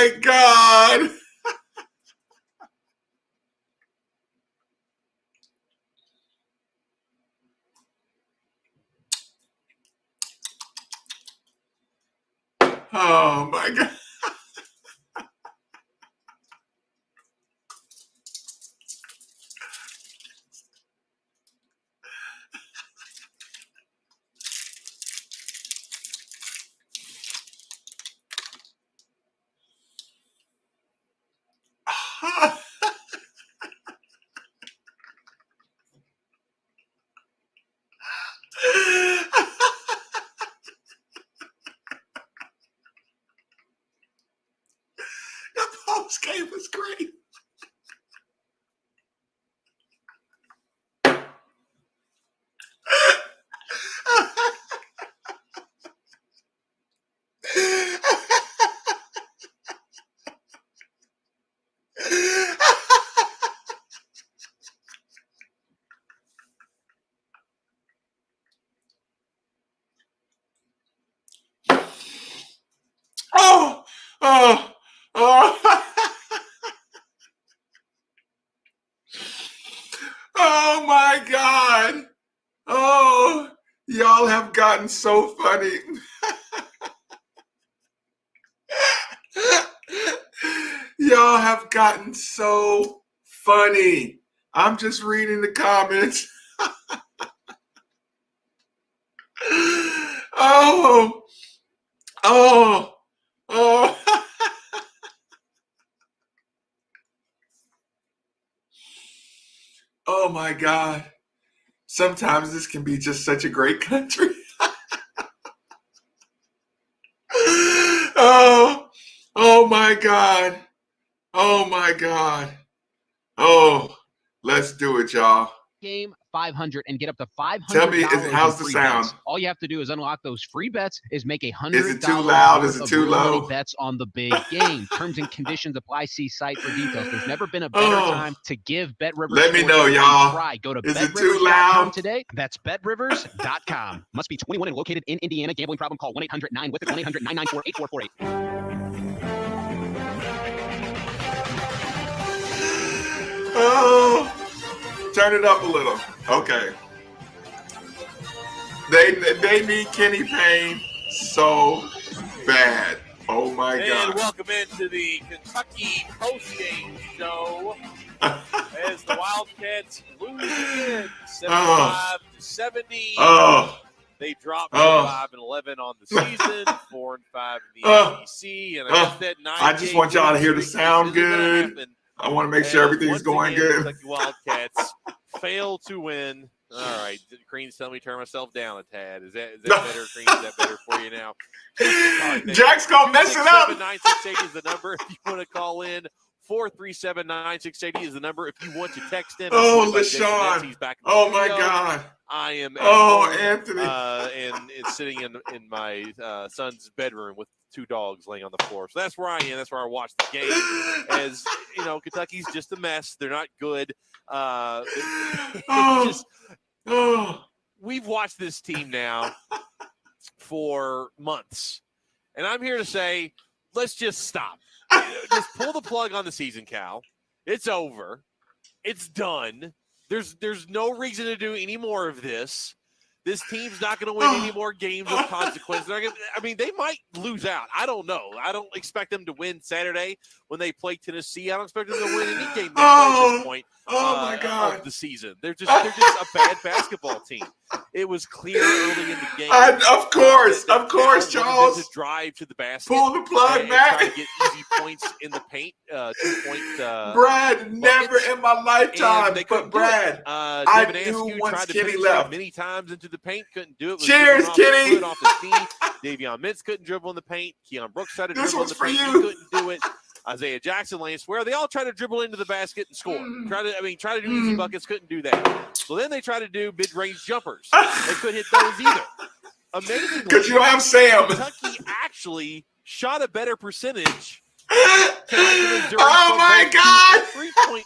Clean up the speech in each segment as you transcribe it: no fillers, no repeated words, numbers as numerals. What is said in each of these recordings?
my God. Oh, my God. The post game was great. Oh, oh, oh. Oh my God. Oh, y'all have gotten so funny. Y'all have gotten so funny. I'm just reading the comments. Oh, oh, oh. Oh my God. Sometimes this can be just such a great country. Oh, oh my God. Oh my God. Oh, let's do it, y'all. Game 500 and get up to $500. Tell me, how's the sound? Bets. All you have to do is unlock those free bets. Is make $100. Is it too loud? Is it too money low? bets on the big game. Terms and conditions apply. See site for details. There's never been a better time to give BetRivers. Let me know, y'all. Try. Go to Is it too loud today? That's BetRivers.com. Must be 21 and located in Indiana. Gambling problem? Call 1-800-9 with it. 1-800-994-8448. Oh. Turn it up a little. Okay. They need Kenny Payne so bad. Oh my God. And welcome into the Kentucky postgame show as the Wildcats lose again 75-70. Oh. They dropped 5-11 on the season, 4-5 in the SEC, and I just want y'all to hear the sound good. I want to make sure everything's going good. Kentucky Wildcats fail to win. All right, Crean's telling me to turn myself down a tad. Is that better, Crean? Is that better for you now? Right, Jack's going to mess it up. 267-9680 is the number if you want to call in. 437-9680 is the number if you want to text in. Oh, LaShawn. Oh, my God. I am Anthony. And it's sitting in my son's bedroom with 2 dogs laying on the floor. So that's where I am. That's where I watch the game. As you know, Kentucky's just a mess. They're not good. We've watched this team now for months, and I'm here to say, let's just stop. Just pull the plug on the season, Cal. It's over. It's done. There's no reason to do any more of this. This team's not going to win any more games of consequence. They might lose out. I don't know. I don't expect them to win Saturday when they play Tennessee. I don't expect them to win any game they play at this point my God. of the season. They're just a bad basketball team. It was clear early in the game. Of course, Charles. To drive to the basket. Pull the plug, man. Try to get easy points in the paint. 2-point. Brad, never in my lifetime. But Brad, I do once Kenny left. Many times into the paint, couldn't do it. Cheers, Kenny. Off his knee. Davion Mintz couldn't dribble in the paint. Keon Brooks tried to dribble in the paint. He couldn't do it. Isaiah Jackson, Lane Swear, they all try to dribble into the basket and score. Try to do easy buckets, couldn't do that. So then they try to do mid-range jumpers. They couldn't hit those either. Amazingly, because you don't have Sam. Kentucky actually shot a better percentage. Oh my God! 3-point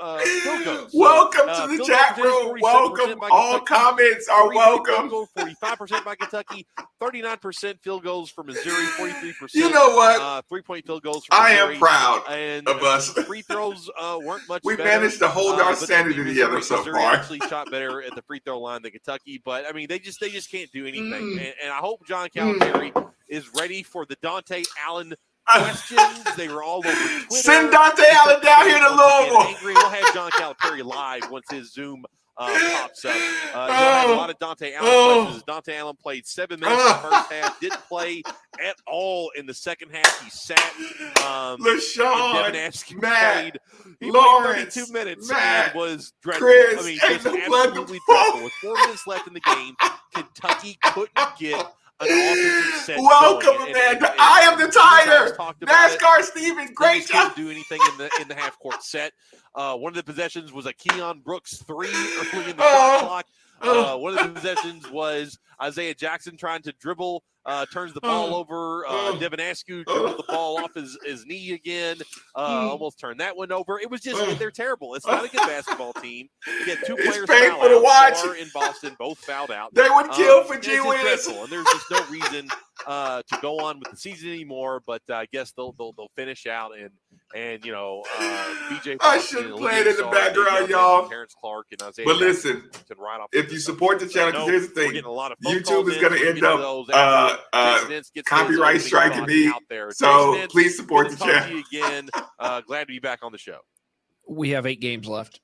field goals. Welcome to the field chat goal room. percentage, 47% Welcome. by All Kentucky, comments are 43 welcome. Field goal, 45% by Kentucky, 39% field goals for Missouri, 43%. You know what? 3-point field goals for I Missouri. am proud And of us. free throws weren't much We better. managed to hold our But, sanity together so Missouri far. actually shot better at the free throw line than Kentucky. But, I mean, they just can't do anything. And I hope John Calipari is ready for the Dante Allen questions. They were all over Twitter. Send Dante Allen down here to Louisville. Angry. We'll have John Calipari live once his Zoom pops up. He'll have a lot of Dante Allen questions. Dante Allen played 7 minutes in the first half, didn't play at all in the second half. He sat. LaShawn, Matt, he Lawrence, played 32 minutes Matt, and was dreadful. Chris, I mean, ain't just no blood to absolutely fall. dreadful. With 4 minutes left in the game, Kentucky couldn't get an offensive set. Welcome, going. Amanda. I am the Tiger. NASCAR NASCAR Stevens, great job. Couldn't do anything in the half court set. One of the possessions was a Keon Brooks 3 early in the shot clock. One of the possessions was Isaiah Jackson trying to dribble, turns the ball over. Devin Askew dribbled the ball off his knee again, almost turned that one over. It was just, they're terrible. It's not a good basketball team. You get 2 players painful foul to out. watch. Sarr in Boston, both fouled out. They would kill for It's G just Willis. dreadful, and there's just no reason to go on with the season anymore. But I guess they'll finish out and you know, BJ. I should have played in the background, y'all. Terrence Clark and Isaiah But listen, right off if you support the channel, because here's the thing, YouTube is going going to end up copyright striking me. So please support the channel. Again, glad to be back on the show. We have 8 games left.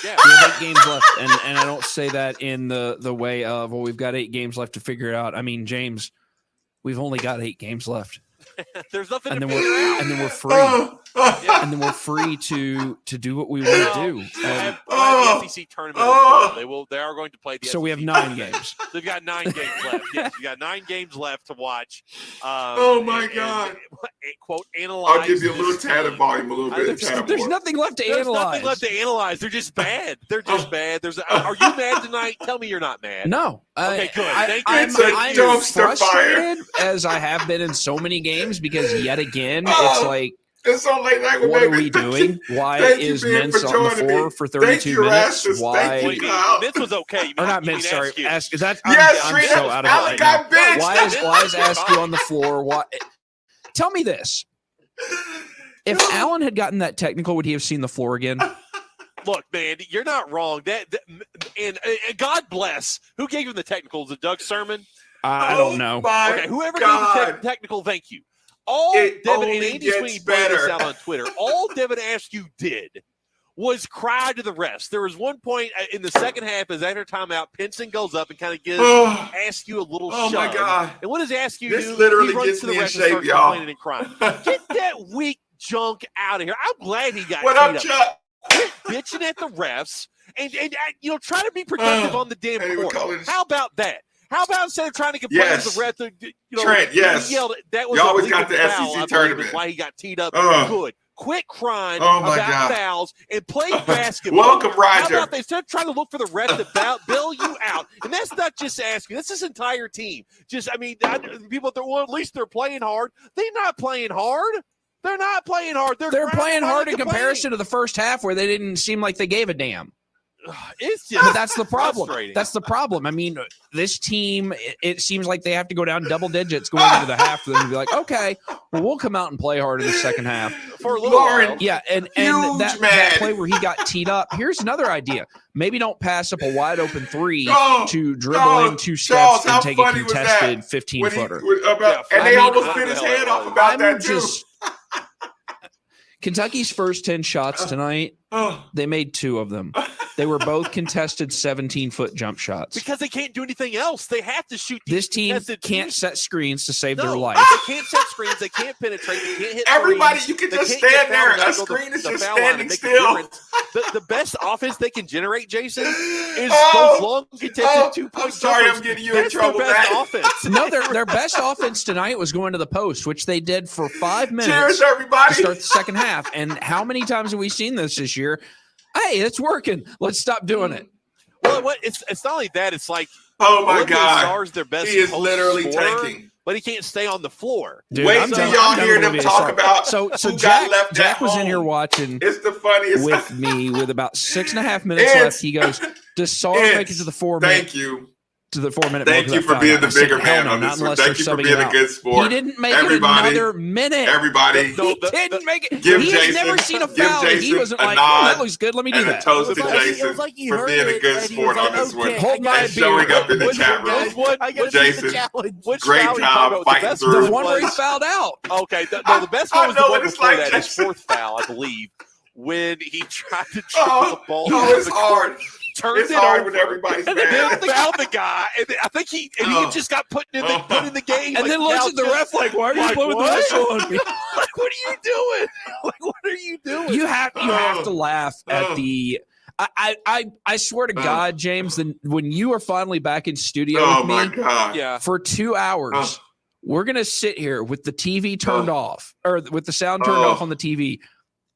Yeah. We have 8 games left, and I don't say that in the way of, well, we've got 8 games left to figure it out. I mean, James, we've only got 8 games left. There's nothing and to then figure out. And then we're free. And then we're free to do what we want to do. The SEC tournament. They are going to play the SEC. So we have 9 games. They've got 9 games left. Yes, you got 9 games left to watch. My God. Quote, analyze. I'll give you a little tad of volume, a little bit. There's nothing left to There's analyze. nothing left to analyze. They're just bad. They're just bad. Are you mad tonight? Tell me you're not mad. No. Okay, good. Thank you. I'm dumpster frustrated as I have been in so many games because yet again, it's like, it's so late night. what are we doing? Why is Mintz on the floor for 32 minutes? Why? Mintz was okay. Or not Mintz, sorry. Ask, is that, yes, I'm so out of it right now. Why is Askew on the floor? Why? Tell me this. If Allen had gotten that technical, would he have seen the floor again? Look, man, you're not wrong. And God bless. Who gave him the technical? Was it Doug Sermon? I don't know. Okay, whoever gave the technical, thank you. All Devin and Andy Sweeney pointed this out on Twitter. All Devin Askew did was cry to the refs. There was one point in the second half, as after timeout, Pinson goes up and kind of gives Askew a little shove. My God. And what does Askew do? This literally he runs gets to the me in refs and shape, starts y'all. complaining and crying. Get that weak junk out of here. I'm glad he got What up, Chuck? Quit bitching at the refs and you know, try to be productive on the damn court. How about that? How about instead of trying to complain to the ref, you know, Trent, yes. he yelled, that was you always got the foul, SEC tournament. Why he got teed up. Good. Quit crying about fouls and play basketball. Welcome, Roger. How about they instead of trying to look for the ref to bail you out? And that's not just asking. That's this entire team. I mean, people that, well, at least they're playing hard. They're not playing hard. They're not playing hard. They're playing hard in comparison to the first half where they didn't seem like they gave a damn. It's just but that's the problem. That's the problem. I mean, this team, it seems like they have to go down double digits going into the half for them to be like, okay, well, we'll come out and play hard in the second half. For a little while. Yeah, and that play where he got teed up, here's another idea. Maybe don't pass up a wide open 3 to dribble in 2 steps and take a contested 15-footer. And they almost bit his head off about that, too. Kentucky's first 10 shots tonight, they made 2 of them. They were both contested 17-foot jump shots. Because they can't do anything else. They have to shoot. This team can't set screens to save their life. They can't set screens. They can't penetrate. They can't hit everybody. threes. You can just stand there. A screen is just standing still. The best offense they can generate, Jason, is those long contested 2-point I'm sorry, jumpers. I'm getting you in trouble. Their best offense. No, their best offense tonight was going to the post, which they did for 5 minutes. Cheers, everybody. To start the second half. And how many times have we seen this year? Hey, it's working. Let's stop doing it. Well, it's not only that. It's like, oh my God, Sarr's their best. He is literally tanking. but he can't stay on the floor. Dude, Wait I'm till done- y'all I'm done hear with them NBA. talk about So who Jack, got left Jack at was in home. here watching It's the funniest. with me with about 6.5 minutes It's- left. He goes, "Does Sarr make it to the 4-minute?" Thank you. To the 4-minute. Thank mark you that for foul being out. the I said, bigger "Hell man no, on not this one. unless Thank they're you for subbing being him a out." good sport. He didn't make Everybody- it another minute. Everybody, No, He didn't make it. give He has Jason- never seen a give foul. He Jason wasn't a like, nod "That looks good. Let me do and a that." toast to It was like- Jason it was like he for heard being a it, good and he sport was on like, this one. okay, Hold my And showing beer. up in the Which chat one, room. guys? What? I gotta see Jason, the challenge. Which great foul are you job talking about? fighting The best through. The one where he was- fouled out. Okay, the best one was I know the what one it's before like, that, his Jason. fourth foul, I believe, when he tried to dribble Oh, the ball. no, down it's the court, hard. turned It's it hard over, when everybody's and then mad. found the guy. And then I think he just got put in the game. And then looks at the ref like, "Why are you blowing the what? whistle on me?" Like, what are you doing? Like, what are you doing? You have to laugh at Oh. the. I swear to Oh. God, James, when you are finally back in studio Oh with my me God. yeah. for 2 hours, Oh. we're gonna sit here with the TV turned Oh. off or with the sound turned Oh. off on the TV,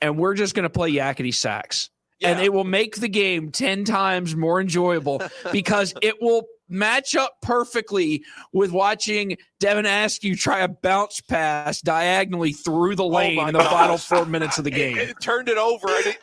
and we're just gonna play yakety sax. And Yeah. it will make the game 10 times more enjoyable because it will match up perfectly with watching Devin Askew try a bounce pass diagonally through the lane my in the final gosh. 4 minutes of the game. It turned it over. And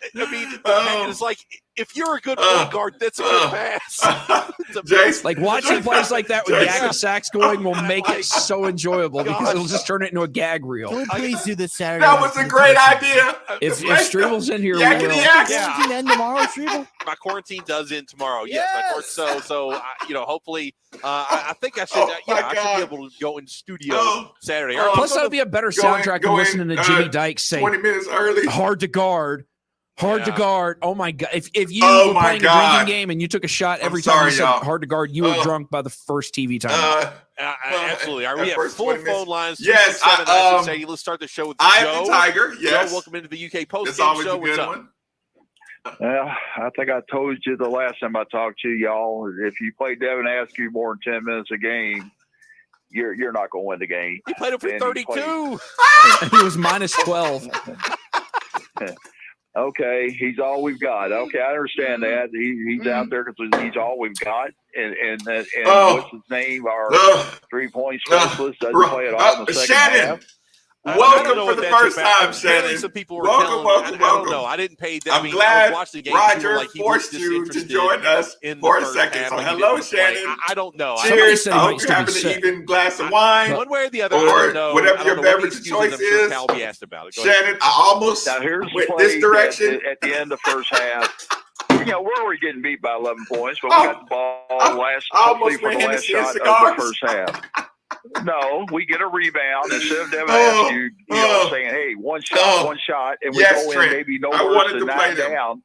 Oh. it's like, if you're a good Oh. point guard, that's a good pass. It's a- Jason, Like watching plays like that with Jason. yakety sax going will make it so enjoyable because Gosh. it'll just turn it into a gag reel. Can we please do this Saturday? that night was for a the great Thursday? idea. If Let's go. Streeble's in here, we Yakety will. yak. Yeah. Quarantine end tomorrow, Streeble? My quarantine does end tomorrow. Yes. So hopefully, I think I should. Oh, my I should God. be able to go in studio Oh. Saturday. Oh. Plus, that would be a better soundtrack than listening to Jimmy Dykes say 20 minutes early. hard to guard. Hard to Yeah. guard. Oh my God. If you Oh were my playing a God. drinking game and you took a shot I'm every time sorry, you said y'all. hard to guard, you were Oh. drunk by the first TV time. Absolutely. All right, that we have first full 20 minutes. phone lines. Yes, 267-968. Let's start the show with I Joe. am the Tiger. Yes. Joe, welcome into the UK Post It's Game always Show. a What's good up? one. Well, I think I told you the last time I talked to y'all, if you play Devin Askew more than 10 minutes a game, you're not going to win the game. He played him for And he 32. And he was minus 12. Okay, he's all we've got. Okay, I understand that. He's out there because he's all we've got. And Oh. what's his name? Our Ugh. 3-point Ugh. specialist doesn't play at all in the second Shannon. half. I Welcome don't know for what the that's first about. time, Apparently Shannon. some people were Welcome, telling welcome, me. I don't welcome. know. I didn't pay that. I'm I glad was watching the game. People were Roger like, he was forced you to disinterested join us in the for a first second. half, So like he hello, didn't play. Shannon. I don't know. Somebody Cheers. said I he hope might you're still be having an sick. even glass of wine. One way or the other, Or I don't know. whatever I your don't know what beverage the of excuses. choice I'm sure is. Cal will be asked about it. Go ahead. Shannon, I almost Now, here's the went play this direction. at the end of the first half. We're already getting beat by 11 points, but Oh. we got the ball I almost for the went last Hennessy and shot of cigars. the first half. No, we get a rebound instead of Devin Oh. Askew, saying, "Hey, one Oh. shot," and we Yes, go in Trent. maybe no I worse wanted than to play 9 them. down.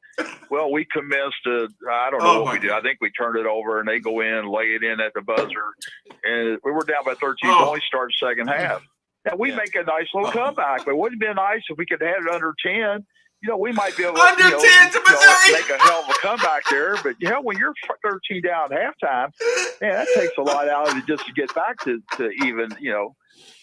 Well, we commenced to, I don't know Oh, what my we did. God. I think we turned it over, and they go in, lay it in at the buzzer, and we were down by 13 Oh. points, start second half. Now, we make a nice little comeback, but it would have been nice if we could have had it under 10. We might be able to Under 10 to Missouri. make a hell of a comeback there. But, when you're 13 down at halftime, man, that takes a lot out of it just to get back to even,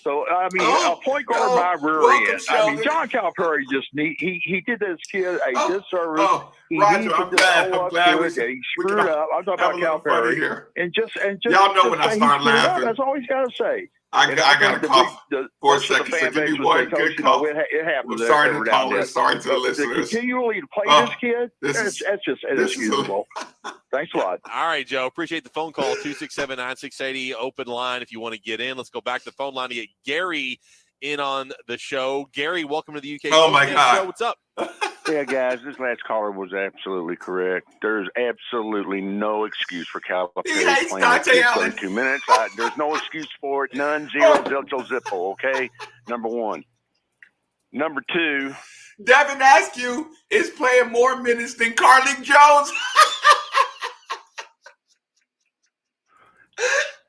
So, I mean, a point guard by rear welcome, end. I Sheldon. mean, John Calipari he did this kid a disservice. Oh, He Roger, needs I'm to glad. own I'm up glad to we it, that he we screwed can up. I'm talking have a about little funny Calipari. here. And just Y'all know when I say he start screwed up. laughing. That's all he's got to say. I And got think a the cough for a most of the second, so fan give me base would one say, Coach, good cough. it happens. I'm sorry to every the now and callers, then. sorry to the But listeners. to continually play Oh, this kid, this that's is- just this is inexcusable. Thanks a lot. All right, Joe. Appreciate the phone call. 267-9680. Open line if you want to get in. Let's go back to the phone line to get Gary in on the show. Gary, welcome to the UK Oh, my Post Game God. Show. What's up? Yeah, guys, this last caller was absolutely correct. There's absolutely no excuse for Calipari He hates playing that Dante kid Allen. 32 minutes. There's no excuse for it. None, zero, zilcho, zippo, okay? Number one. Number two, Devin Askew is playing more minutes than Carlik Jones.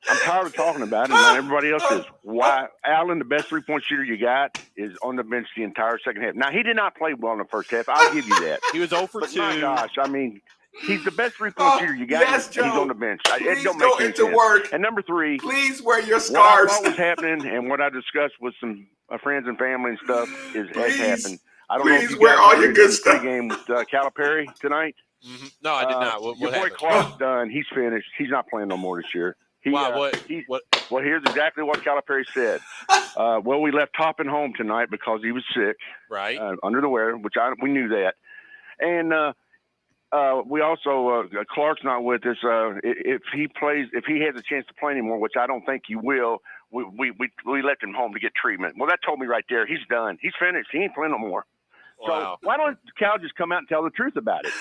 I'm tired of talking about it, and everybody else is. Why? Allen, the best three-point shooter you got, is on the bench the entire second half. Now, he did not play well in the first half. I'll give you that. He was 0 for But 2. my gosh, I mean, he's the best three-point shooter you got. Yes, He's Joe. on the bench. It Please don't go make any into sense. work. And number three, Please wear your what I scarves. thought was happening and what I discussed with some friends and family and stuff has Please, happened. I don't know if please you wear guys all heard your in good the stuff. pregame with Calipari tonight. No, I did not. Your What boy happened? Clark's done. He's finished. He's not playing no more this year. Wow, Well, here's exactly what Calipari said. Well, we left Toppin home tonight because he was sick, right? under the weather, which we knew that. And we also Clark's not with us. If he has a chance to play anymore, which I don't think he will, we left him home to get treatment. Well, that told me right there, he's done. He's finished. He ain't playing no more. Wow. So why don't Cal just come out and tell the truth about it?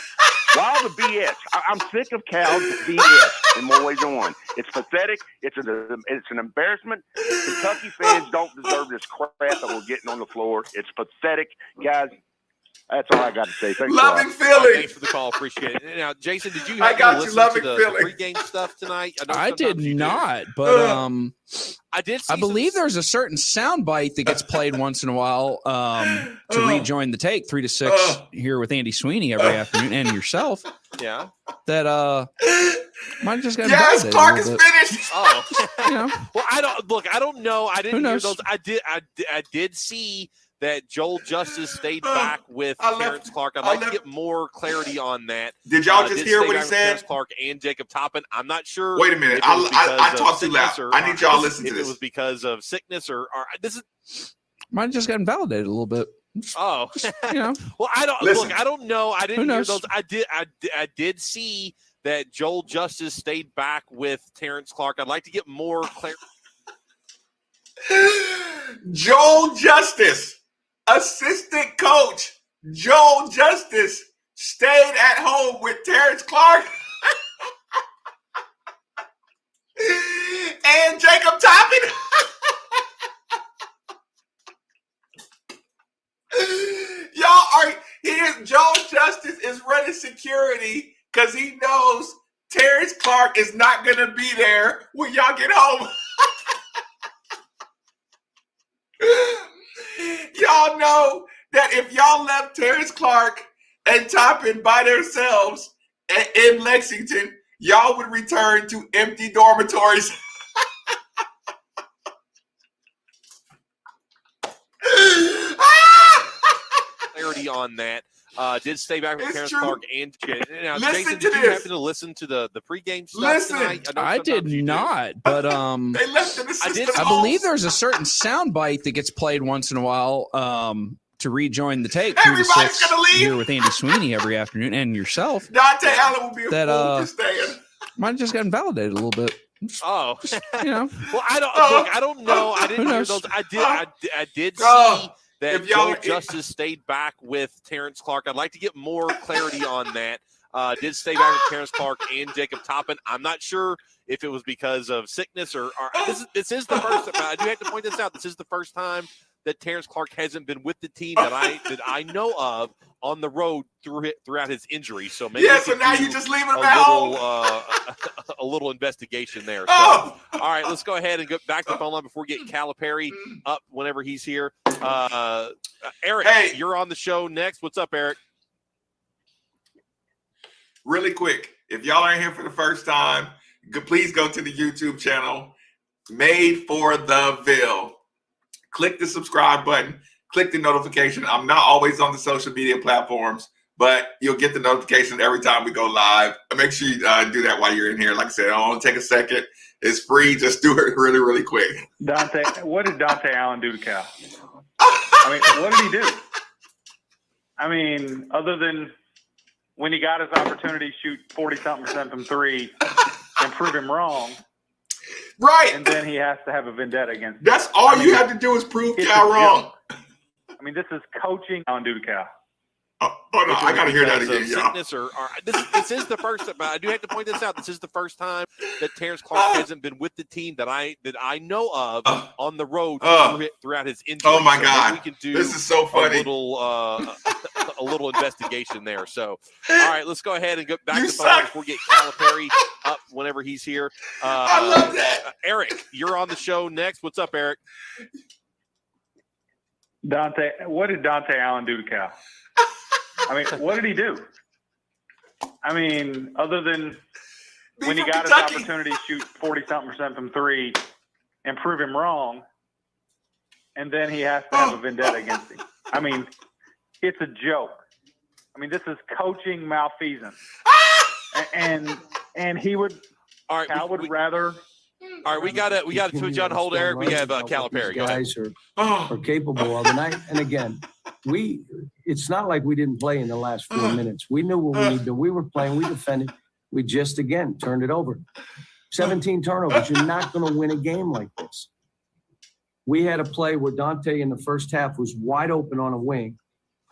Why all the BS? I'm sick of Cal's BS in more ways than one. It's pathetic. It's an embarrassment. Kentucky fans don't deserve this crap that we're getting on the floor. It's pathetic, guys. That's all I got to say. Thanks. Loving Right, Philly. thanks for the call. Appreciate it. Now, Jason, did you I have got to you, listen loving to the Philly. pregame stuff tonight? know I did sometimes you do. not, but I did. See I believe some, there's a certain soundbite that gets played once in a while to rejoin the take 3 to 6 here with Andy Sweeney every afternoon and yourself. Yeah. That might just got Yes, invalidated Clark a is little bit. finished. Oh. You know, Well, I don't know. I didn't Who hear knows? those. I did see that Joel Justice stayed back with I left- Terrence Clark. I'd I like left- to get more clarity on that. Did y'all just Did hear stay what he back with Terrence said? Clark and Jacob Toppin. I'm not sure. Wait a minute. if it was because I of talked too loud. sickness I need y'all to listen to If this. it was because of sickness or this is. might have just got invalidated a little bit. Oh, You know, well, I don't Listen. look. I don't know. I didn't Who hear knows? those. I did see that Joel Justice stayed back with Terrence Clark. I'd like to get more clarity. Joel Justice, assistant coach Joel Justice, stayed at home with Terrence Clark and Jacob Toppin. Joel Justice is running security because he knows Terrence Clark is not going to be there when y'all get home. Y'all know that if y'all left Terrence Clark and Toppin by themselves in Lexington, y'all would return to empty dormitories. Clarity on that. Did stay back with It's Terrence true. Clark and now, Listen Jason, to did you this. happen to listen to the pregame stuff Listen. tonight? Know I did sometimes you do. not, but They left an assistant I home. believe there's a certain soundbite that gets played once in a while to rejoin the take 3 to Everybody's 6 gonna leave. here with Andy Sweeney every afternoon and yourself. Dante Allen will be a That, fool for staying. Might have just got invalidated a little bit. Oh, You know, well, I don't look. I don't know. I didn't Who hear knows? those. I did see that if y'all- Joel Justice stayed back with Terrence Clark. I'd like to get more clarity on that. Did stay back with Terrence Clark and Jacob Toppin. I'm not sure if it was because of sickness or this is the first. I do have to point this out. This is the first time that Terrence Clark hasn't been with the team that I know of on the road throughout his injury. So maybe Yeah, we so could now do you just leaving him a at home. little a little investigation there. So, Oh. all right, let's go ahead and go back to the phone line before we get Calipari up whenever he's here. Eric, Hey. you're on the show next. What's up, Eric? Really quick, if y'all aren't here for the first time, please go to the YouTube channel, Made for the Ville. Click the subscribe button, click the notification. I'm not always on the social media platforms, but you'll get the notification every time we go live. Make sure you do that while you're in here. Like I said, I want to take a second. It's free. Just do it really, really quick. Dante, what did Dante Allen do to Cal? I mean, what did he do? I mean, other than when he got his opportunity, shoot 40-something% from three and prove him wrong, Right. and then he has to have a vendetta against him. That's all you have to do is prove It's Cal a wrong. joke. I mean, this is coaching Allen do to Cal. Oh, hold on. I got to hear that Because of again, y'all. sickness or this is the first. I do have to point this out. This is the first time that Terrence Clark hasn't been with the team that I know of on the road throughout his injury. Oh, my So God. maybe we can do This is so funny. a little investigation there. So, all right, let's go ahead and go back You to the phone line suck. before we get Calipari up whenever he's here. I love that. Eric, you're on the show next. What's up, Eric? Dante, what did Dante Allen do to Cal? I mean, what did he do? I mean, other than Be when he from got Kentucky. his opportunity, shoot 40-something% from three and prove him wrong, and then he has to have a vendetta against him. I mean, it's a joke. I mean, this is coaching malfeasance. And he would, All right, Cal would rather All right, we got to put you on hold, Eric. We have Calipari. Go ahead. Guys are capable of. And again, it's not like we didn't play in the last 4 minutes. We knew what we needed to do. We were playing. We defended. We just, again, turned it over. 17 turnovers. You're not going to win a game like this. We had a play where Dante in the first half was wide open on a wing,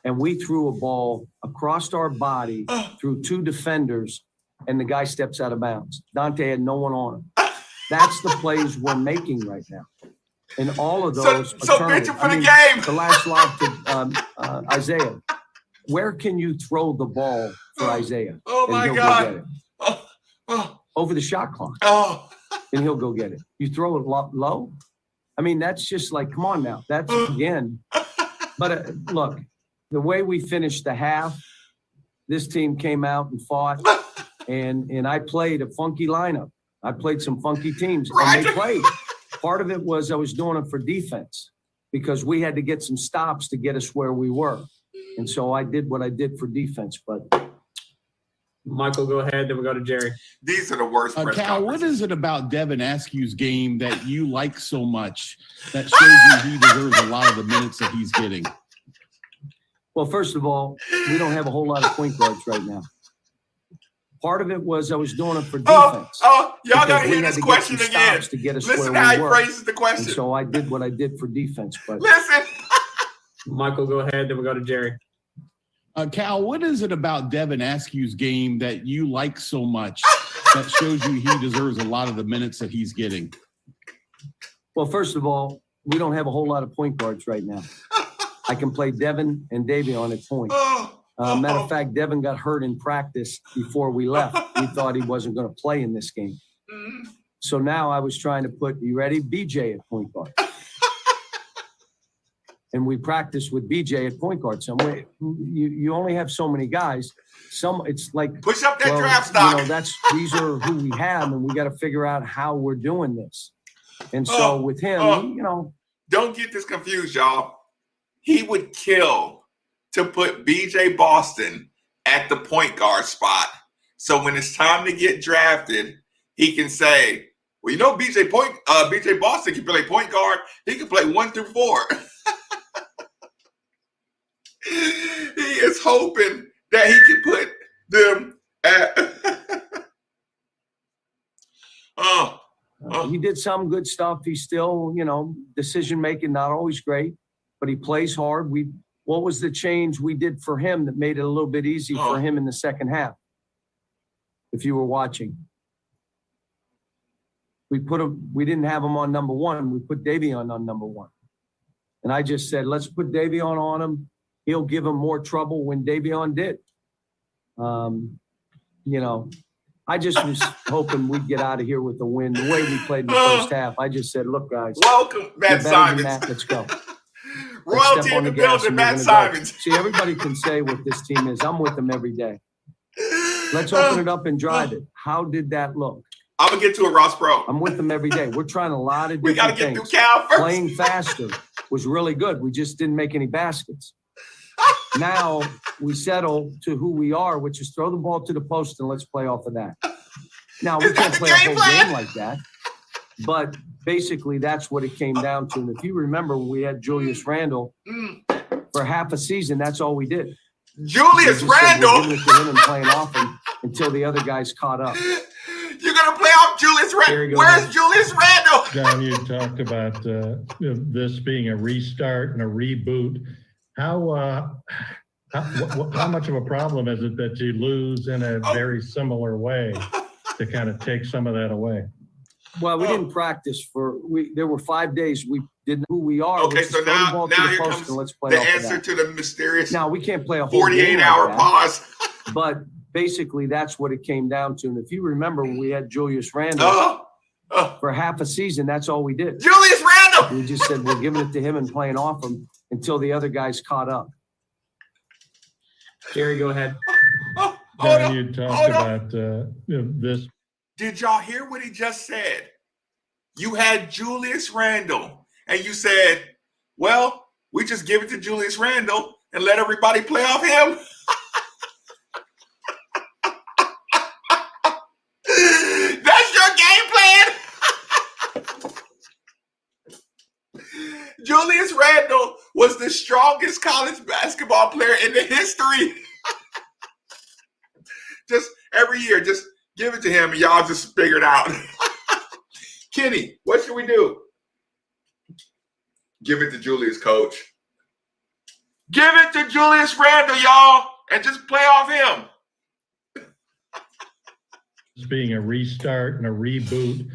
and we threw a ball across our body through 2 defenders, and the guy steps out of bounds. Dante had no one on him. That's the plays we're making right now. And all of those. So bench him for the game. The last lob to Isaiah. Where can you throw the ball for Isaiah? Oh, my God. Over the shot clock. And he'll go get it. You throw it low. I mean, that's just like, come on now. That's again. But look, the way we finished the half, this team came out and fought, and I played a funky lineup. I played some funky teams, and they played. Part of it was I was doing it for defense because we had to get some stops to get us where we were. And so I did what I did for defense. But Michael, go ahead. Then we go to Jerry. These are the worst. Cal, what is it about Devin Askew's game that you like so much that shows you he deserves a lot of the minutes that he's getting? Well, first of all, we don't have a whole lot of point guards right now. Part of it was I was doing it for defense. Y'all got to hear this question again. To get us Listen where how we he were. phrases the question. And so I did what I did for defense. But listen. Michael, go ahead. Then we go to Jerry. Cal, what is it about Devin Askew's game that you like so much that shows you he deserves a lot of the minutes that he's getting? Well, first of all, we don't have a whole lot of point guards right now. I can play Devin and Davion at point. Matter of fact, Devin got hurt in practice before we left. We thought he wasn't going to play in this game. So now I was trying to put, you ready? BJ at point guard. And we practiced with BJ at point guard. So you only have so many guys. It's like push up that draft stock. These are who we have, and we got to figure out how we're doing this. And so with him, don't get this confused, y'all. He would kill to put BJ Boston at the point guard spot. So when it's time to get drafted, he can say, well, BJ Boston can play point guard. He can play 1 through 4. He is hoping that he can put them at. He did some good stuff. He's still, decision making, not always great, but he plays hard. What was the change we did for him that made it a little bit easy for him in the second half? If you were watching, we didn't have him on number 1. We put Davion on number 1. And I just said, let's put Davion on him. He'll give him more trouble when Davion did. I just was hoping we'd get out of here with a win. The way we played in the first half, I just said, look, guys. Welcome, Matt Simons. Let's go. Royalty in the building, Matt Simons. See, everybody can say what this team is. I'm with them every day. Let's open it up and drive it. How did that look? I'm going to get to it, Ross Pro. I'm with them every day. We're trying a lot of different things. We got to get through Cal first. Playing faster was really good. We just didn't make any baskets. Now we settle to who we are, which is throw the ball to the post and let's play off of that. Now, we can't play a whole game like that, but basically that's what it came down to. And if you remember, when we had Julius Randle for half a season, that's all we did. Julius Randle? We're giving it to him and playing off him until the other guys caught up. You're going to play off Julius Randle. Where's Julius Randle? John, you talked about this being a restart and a reboot. How much of a problem is it that you lose in a very similar way to kind of take some of that away? Well, we didn't practice there were 5 days. We didn't know who we are. Okay, so now here comes the answer to the mysterious. Now we can't play a whole 48-hour pause. But basically, that's what it came down to. And if you remember, when we had Julius Randle for half a season, that's all we did. Julius Randle. We just said we're giving it to him and playing off him until the other guys caught up. Jerry, go ahead. John, you talked about this. Did y'all hear what he just said? You had Julius Randle, and you said, well, we just give it to Julius Randle and let everybody play off him. That's your game plan? was the strongest college basketball player in the history. Just every year, just give it to him and y'all just figure it out. Kenny, what should we do? Give it to Julius, coach. Give it to Julius Randle, y'all, and just play off him. This being a restart and a reboot.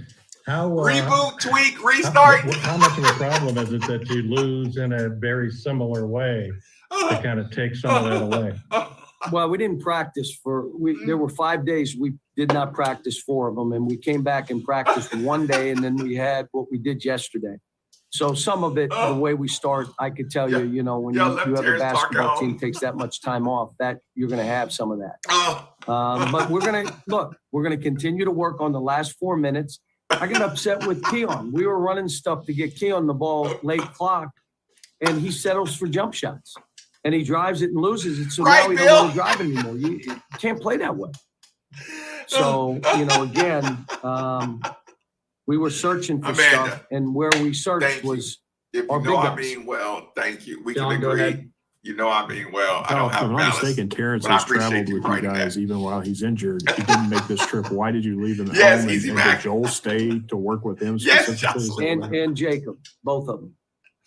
How reboot, tweak, restart. How much of a problem is it that you lose in a very similar way to kind of take some of that away? Well, we didn't practice there were 5 days we did not practice 4 of them, and we came back and practiced one day, and then we had what we did yesterday. So some of it, the way we start, I could tell you, you know, when you have a basketball team takes that much time off, that you're going to have some of that. But we're going to continue to work on the last 4 minutes. I got upset with Keon. We were running stuff to get Keon the ball late clock, and he settles for jump shots. And he drives it and loses it, so now he don't want to drive anymore. You can't play that way. So, you know, again, we were searching for stuff, and where we searched was our big guys. I'm being well, thank you. We John, can go agree. ahead. You know I'm being well. I don't have If I'm not balance. mistaken, Terrence but I has appreciate traveled you with you writing guys that. even while he's injured. He didn't make this trip. Why did you leave him at Yes, home? Easy And Mac. did Joel stay to work with him Yes, specifically? And Jacob, both of them.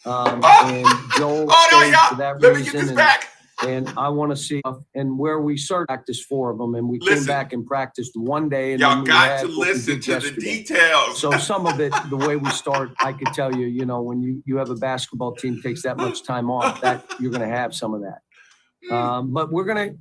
And Joel Oh, no, stayed y'all. for that Let me get reason. this back. And I want to see, and where we started practice 4 of them, and we came Listen. back and practiced one day. And Y'all then we got had to what we listen did to the yesterday. details. So some of it, the way we start, I could tell you, you know, when you have a basketball team takes that much time off, that you're going to have some of that. But we're going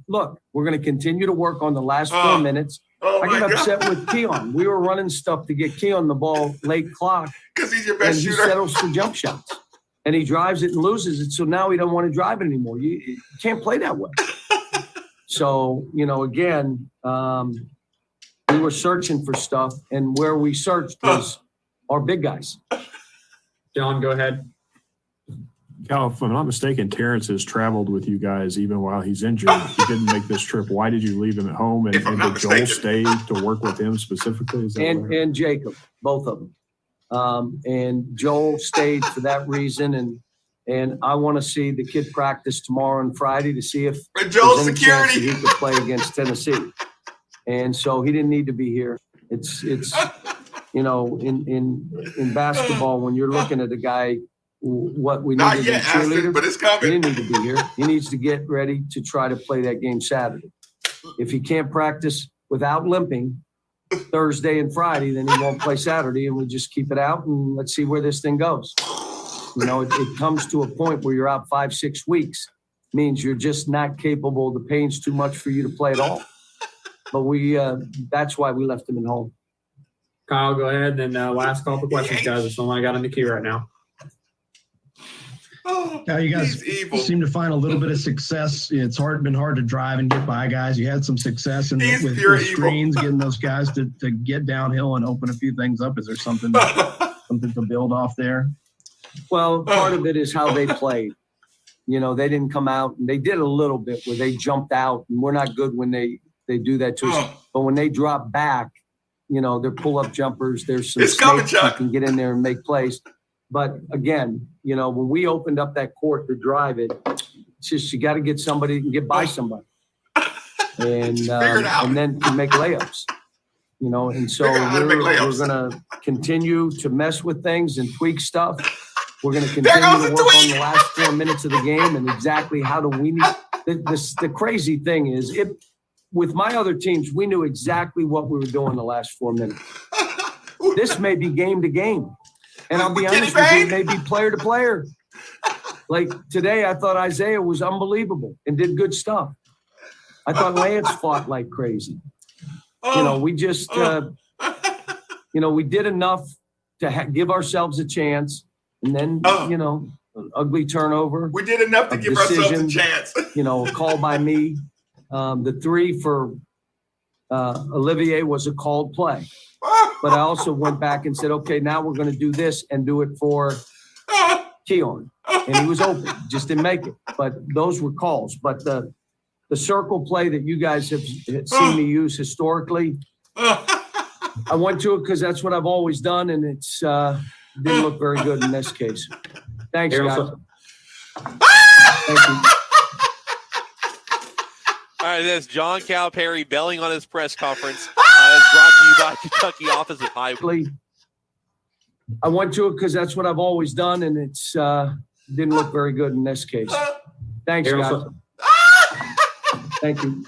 to continue to work on the last 4 minutes. Oh I my get upset God. with Keon. We were running stuff to get Keon the ball late clock, Because he's your and best he shooter. settles for jump shots. And he drives it and loses it, so now he don't want to drive it anymore. You can't play that way. So, you know, again, we were searching for stuff, and where we searched was our big guys. John, go ahead. Cal, if I'm not mistaken, Terrence has traveled with you guys even while he's injured. He didn't make this trip. Why did you leave him at home? And, If I'm and not did Joel mistaken. stay to work with him specifically? Is that right? And Jacob, both of them. And Joel stayed for that reason, and I want to see the kid practice tomorrow and Friday to see if And Joel's there's any chance that security. he could play against Tennessee. And so he didn't need to be here. It's you know, in basketball, when you're looking at a guy, what we need Not is yet, a cheerleader. Aston, but it's He coming. didn't need to be here. He needs to get ready to try to play that game Saturday. If he can't practice without limping Thursday and Friday, then he won't play Saturday, and we just keep it out and let's see where this thing goes. You know, it comes to a point where you're out 5-6 weeks, means you're just not capable. The pain's too much for you to play at all. But that's why we left him at home. Kyle, go ahead. And last call for questions, guys. That's the one I got on the queue right now. Oh, Now you guys he's evil. seem to find a little bit of success. It's been hard to drive and get by guys. You had some success He's with pure evil. screens, getting those guys to get downhill and open a few things up. Is there something to build off there? Well, part of it is how they played. You know, they didn't come out, and they did a little bit where they jumped out, and we're not good when they do that to us. But when they drop back, you know, they're pull-up jumpers. There's some It's coming, snakes you Chuck. can get in there and make plays. But again, you know, when we opened up that court to drive it, it's just you got to get somebody that can get by somebody, and it out. and then can make layups. You know, and so Figure out how to make we're layups. going to continue to mess with things and tweak stuff. We're going to There continue goes to the work on tweak. the last 4 minutes of the game and exactly how do we need. The crazy thing is, with my other teams, we knew exactly what we were doing the last 4 minutes. This may be game to game. And I'll be Kenny honest with you, Payne? it may be player to player. Like today, I thought Isaiah was unbelievable and did good stuff. I thought Lance fought like crazy. You know, we just, you know, we did enough to give ourselves a chance. And then, you know, an ugly turnover. We did enough to a give ourselves a decision, chance. You know, a call by me. The 3 for Olivier was a called play. But I also went back and said, okay, now we're going to do this and do it for Keon. And he was open, just didn't make it. But those were calls. But the circle play that you guys have seen me use historically, I went to it because that's what I've always done, and it's didn't look very good in this case. Thanks, guys. Thank you. All right, that's John Calipari belling on his press conference. It's brought to you by Kentucky Offensive Highway. I went to it because that's what I've always done, and it's didn't look very good in this case. Thanks, guys. Thank you.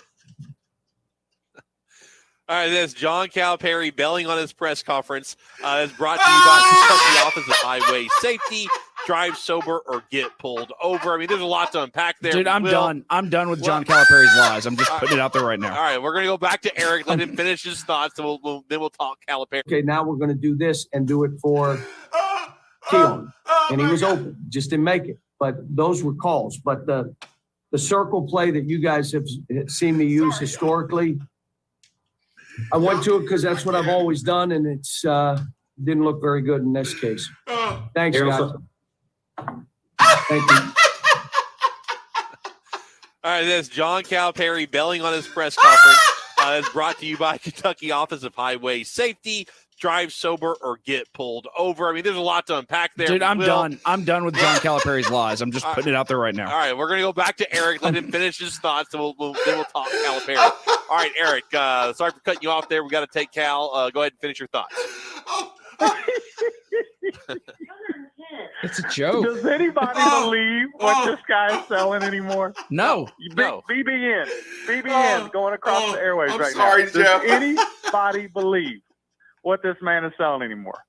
All right, that's John Calipari belling on his press conference. It's brought to you by Kentucky Offensive Highway. Safety, drive sober, or get pulled over. I mean, there's a lot to unpack there. Dude, I'm done. I'm done with John Calipari's lies. I'm just putting it out there right now. All right, we're going to go back to Eric. Let him finish his thoughts, and then we'll talk Calipari. Okay, now we're going to do this and do it for Keon. And he was open, just didn't make it. But those were calls. But the circle play that you guys have seen me use historically, I went to it because that's what I've always done, and it's didn't look very good in this case. Thanks, guys. Thank you. All right, that's John Calipari belling on his press conference. It's brought to you by Kentucky Offensive Highway. Safety, drive sober, or get pulled over. I mean, there's a lot to unpack there. Dude, I'm done. I'm done with John Calipari's lies. I'm just putting it out there right now. All right, we're going to go back to Eric. Let him finish his thoughts, and then we'll talk Calipari. All right, Eric, sorry for cutting you off there. We got to take Cal. Go ahead and finish your thoughts. It's a joke. Does anybody believe what this guy is selling anymore? No. BBN going across the airways I'm right sorry, now. Jeff. Does anybody believe what this man is selling anymore?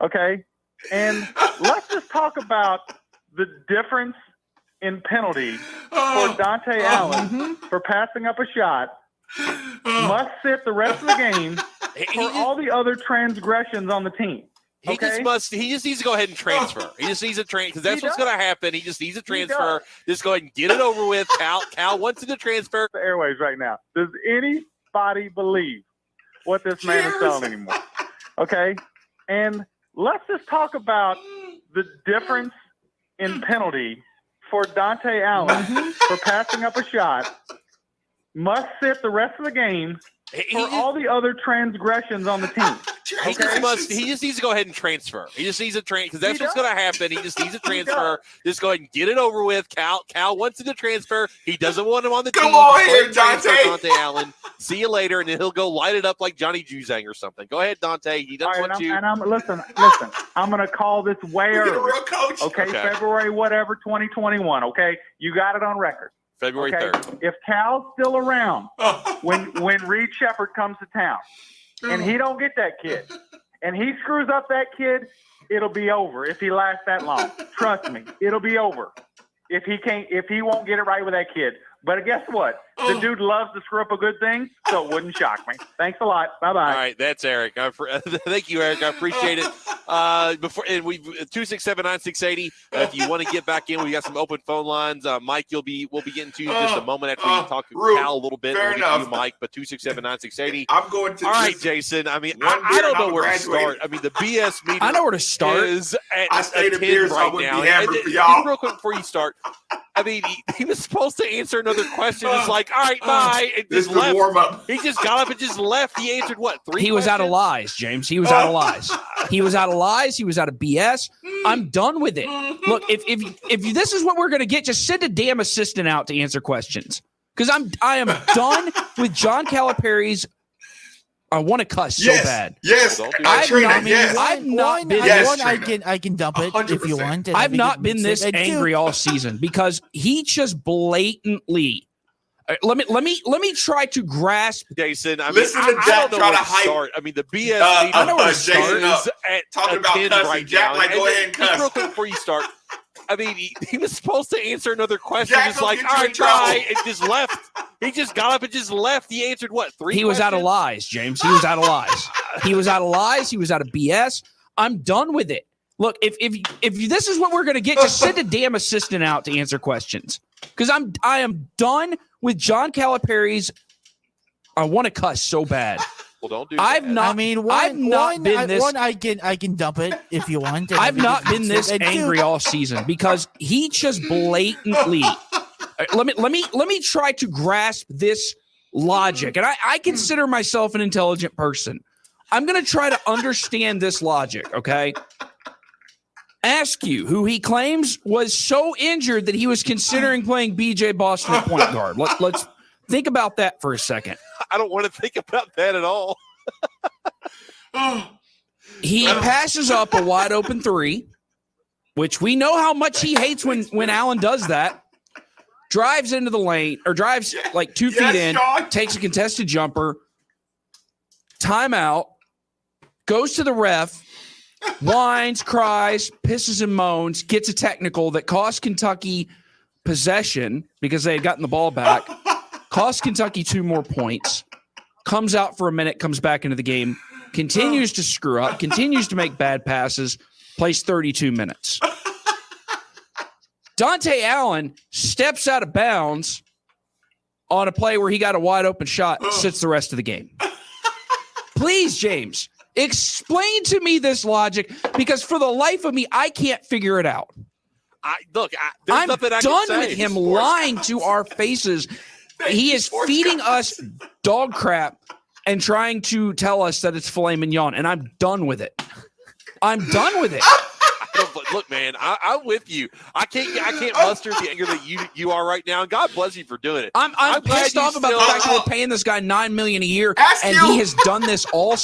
Okay? And let's just talk about the difference in penalty for Dante Allen for passing up a shot. Must sit the rest of the game for all the other transgressions on the team. He just needs to go ahead and transfer. He just needs to transfer because that's what's going to happen. He just needs to transfer. Just go ahead and get it over with. Cal wants him to transfer. The airways right now. Does anybody believe what this man is selling anymore? Okay? And let's just talk about the difference in penalty for Dante Allen for passing up a shot. Must sit the rest of the game for all the other transgressions on the team. He just needs to go ahead and transfer. He just needs to transfer because that's what's going to happen. He just needs to transfer. Just go ahead and get it over with. Cal wants him to transfer. He doesn't want him on the team. Come on here, Dante Allen. See you later, and then he'll go light it up like Johnny Juzang or something. Go ahead, Dante. He doesn't want you. Listen. I'm going to call this way early. Okay, February whatever 2021. Okay, you got it on record. February 3rd. If Cal's still around when Reed Shepherd comes to town and he don't get that kid and he screws up that kid, it'll be over if he lasts that long. Trust me, it'll be over if he won't get it right with that kid. But guess what? The dude loves to screw up a good thing, so it wouldn't shock me. Thanks a lot. Bye-bye. All right, that's Eric. Thank you, Eric. I appreciate it. 267-9680. If you want to get back in, we got some open phone lines. Mike, we'll be getting to you just a moment after we talk to Cal a little bit. Fair we'll enough. Get to you, Mike, but 267-9680. I'm going to. All right, Jason. I mean, I don't know where to start. I mean, the BS meeting. I know where to start. Is at I stayed in beer, so I right wouldn't now. be hammered for y'all. Just real quick before you start. I mean, he was supposed to answer another question. It's like, all right, bye. And This just is the left. warm up. He just got up and just left. He answered what? 3 He was out of questions? lies, James. He was out of lies. He was out of lies. He was out of BS. I'm done with it. Look, if this is what we're going to get, just send a damn assistant out to answer questions. Because I am done with John Calipari's. I want to cuss so bad. Yes, Well, don't do that. I've not been. I can dump it if you 100%. want. I've not been this angry all season because he just blatantly. Let me try to grasp. Jason, I mean, Listen to I Jack don't know try where to to hype. start. I mean, the BS I know where to Jason start. is at talking about 10 cussing. right Jack, now. like, go ahead and just cuss. real quick before you start. I mean, he was supposed to answer another question. Jack Just will like, get all you in right, try, trouble. and just left. He just got up and just left. He answered what? 3 He was out of questions? lies, James. He was out of lies. He was out of lies. He was out of BS. I'm done with it. Look, if this is what we're going to get, just send a damn assistant out to answer questions. Because I am done with John Calipari's. I want to cuss so bad. Well, don't do I've that. not. I mean, I've not been this. I can dump it if you want. I've not been this angry all season because he just blatantly. Let me try to grasp this logic, and I consider myself an intelligent person. I'm going to try to understand this logic, okay? Askew, who he claims was so injured that he was considering playing B.J. Boston at point guard. Let's think about that for a second. I don't want to think about that at all. He passes up a wide open three, which we know how much he hates when Allen does that. Drives into the lane, or drives like 2 feet in, Sean. takes a contested jumper, timeout, goes to the ref, whines, cries, pisses and moans, gets a technical that cost Kentucky possession because they had gotten the ball back, cost Kentucky 2 more points, comes out for a minute, comes back into the game, continues to screw up, continues to make bad passes, plays 32 minutes. Dante Allen steps out of bounds on a play where he got a wide open shot, sits the rest of the game. Please, James, explain to me this logic, because for the life of me, I can't figure it out. I'm done with him lying to our faces. He is feeding us dog crap and trying to tell us that it's filet mignon, and I'm done with it. I'm done with it. Look, man, I'm with you. I can't muster the anger that you are right now. And God bless you for doing it. I'm pissed off about the fact that we're paying this guy $9 million a year, and he has done this all.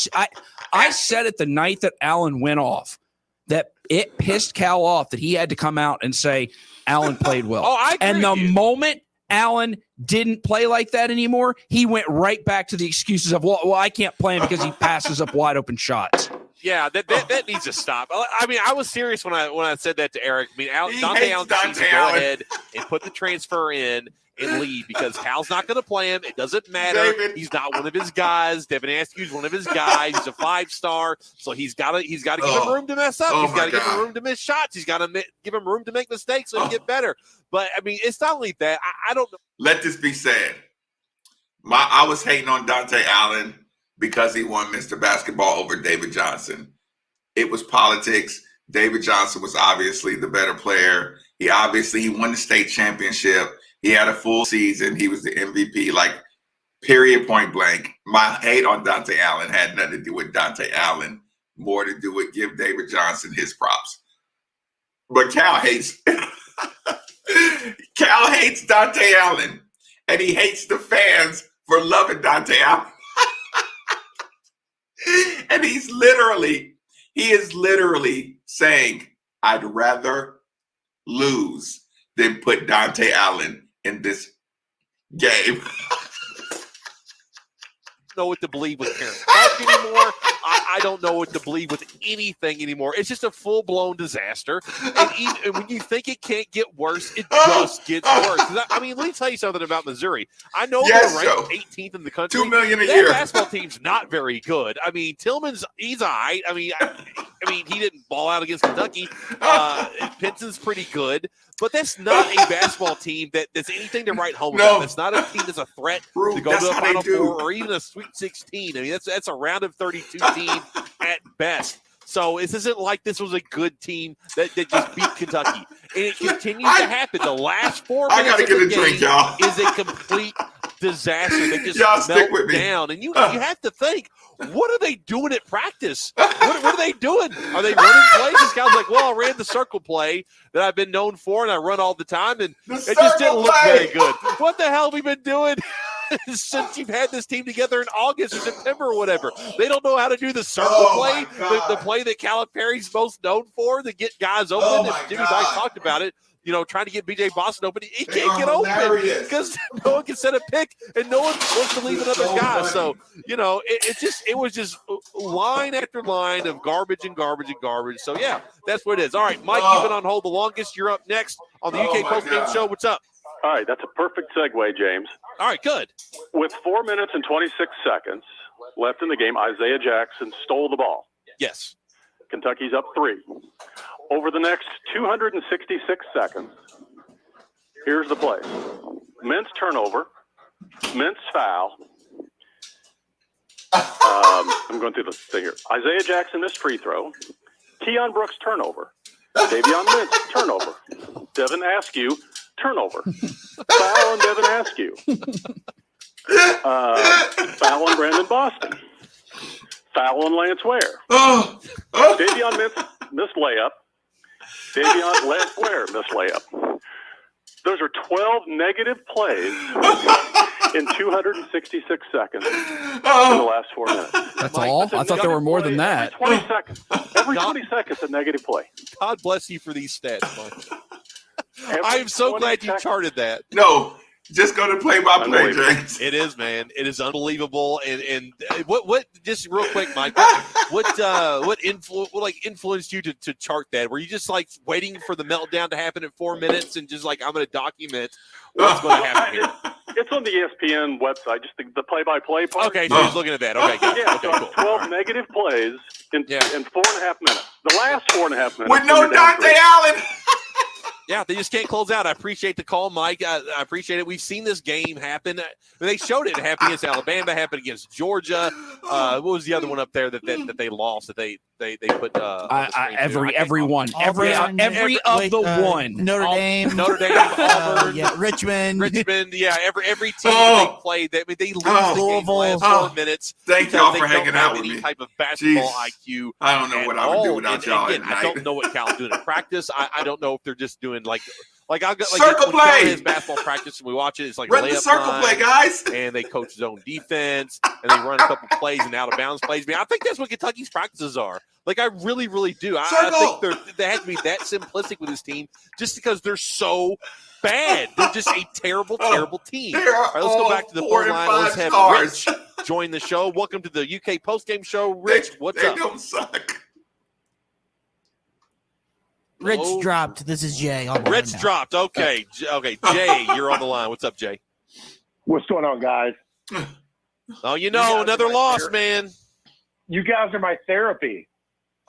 I said it the night that Allen went off that it pissed Cal off that he had to come out and say Allen played well. I agree and the with you. moment Allen didn't play like that anymore, he went right back to the excuses of, well, I can't play him because he passes up wide open shots. Yeah, that needs to stop. I mean, I was serious when I said that to Eric. I mean, Dante Allen needs to go ahead and put the transfer in and leave, because Cal's not going to play him. It doesn't matter. David. He's not one of his guys. Devin Askew's one of his guys. He's a 5-star, so he's got to give him room to mess up. Oh He's got to give him God. room to miss shots. He's got to give him room to make mistakes so he can get better. But I mean, it's not only that. I don't know. Let this be said. I was hating on Dante Allen because he won Mr. Basketball over David Johnson. It was politics. David Johnson was obviously the better player. He won the state championship. He had a full season. He was the MVP, like, period, point blank. My hate on Dante Allen had nothing to do with Dante Allen, more to do with give David Johnson his props. But Cal hates Dante Allen, and he hates the fans for loving Dante Allen. And he is literally saying, I'd rather lose than put Dante Allen in this game. Know what to believe with Karen Clark anymore. I don't know what to believe with anything anymore. It's just a full-blown disaster. And when you think it can't get worse, it just gets worse. I mean, let me tell you something about Missouri. I know they're ranked 18th in the country. $2 million a that year. basketball team's not very good. I mean, Tillman's, he's all right. I mean, he didn't ball out against Kentucky. Pinson's pretty good. But that's not a basketball team that's anything to write home about. That's not a team that's a threat to go to a Final Four or even a Sweet 16. I mean, that's a round of 32 team at best. So this isn't like this was a good team that just beat Kentucky. And it continues to happen. The last 4 minutes of the game is a complete disaster. They just melt down. And you have to think, what are they doing at practice? What are they doing? Are they running plays? This guy's like, well, I ran the circle play that I've been known for, and I run all the time, and it just didn't look very good. What the hell have we been doing since you've had this team together in August or September or whatever? They don't know how to do the circle play, the play that Calipari's most known for, to get guys open. And Jimmy Dice talked about it. You know, trying to get B.J. Boston open. He can't get open because no one can set a pick and no one wants to leave another guy. So, you know, it was just line after line of garbage and garbage and garbage. So, yeah, that's what it is. All right, Mike, you've been on hold the longest. You're up next on the UK Postgame Show. What's up? All right, that's a perfect segue, James. All right, good. With 4 minutes and 26 seconds left in the game, Isaiah Jackson stole the ball. Yes. Kentucky's up 3. Over the next 266 seconds, here's the play. Mintz turnover, Mintz foul. I'm going through the thing here. Isaiah Jackson missed free throw. Keon Brooks turnover. Davion Mintz turnover. Devin Askew turnover. Foul on Devin Askew. Foul on Brandon Boston. Foul on Lance Ware. Davion Mintz missed layup. Davion Ware missed layup. Those are 12 negative plays in 266 seconds in the last 4 minutes. That's all? I thought there were more than that. Every 20 seconds. Every 20 seconds, a negative play. God bless you for these stats, Mike. I am so glad you charted that. No, just go to play-by-play, James. It is, man. It is unbelievable. And what? Just real quick, Mike. What influenced you to chart that? Were you just like waiting for the meltdown to happen in 4 minutes and just like I'm going to document what's going to happen here? It's on the ESPN website, just the play-by-play part. Okay, so he's looking at that. Okay, good. Yeah, Okay, so cool. 12 negative plays in 4.5 minutes. The last 4.5 minutes. With no Dante Allen. Yeah, they just can't close out. I appreciate the call, Mike. I appreciate it. We've seen this game happen. They showed it happen against Alabama, happened against Georgia. What was the other one up there that they lost? That they put every one, every of the one. Notre Dame, Auburn, Richmond, yeah, every team they played. They lose the game in the last 4 minutes. Thank y'all for hanging out with any me. type of basketball Jeez. IQ. I don't know what I would do without y'all. Again, I don't know what Cal's doing in practice. I don't know if they're just doing like I'll go circle when Cal play. has basketball practice and we watch it. It's like Run a the layup circle line, play, guys. And they coach zone defense and they run a couple plays and out of bounds plays. I think that's what Kentucky's practices are. Like I really, really do. I think they have to be that simplistic with this team just because they're so bad. They're just a terrible, terrible team. All right, let's go back to the board line. Let's have Rich join the show. Welcome to the UK postgame show. Rich, what's up? They don't suck. Rich dropped. This is Jay. Rich dropped. Okay. Okay. Jay, you're on the line. What's up, Jay? What's going on, guys? Oh, another loss, man. You guys are my therapy.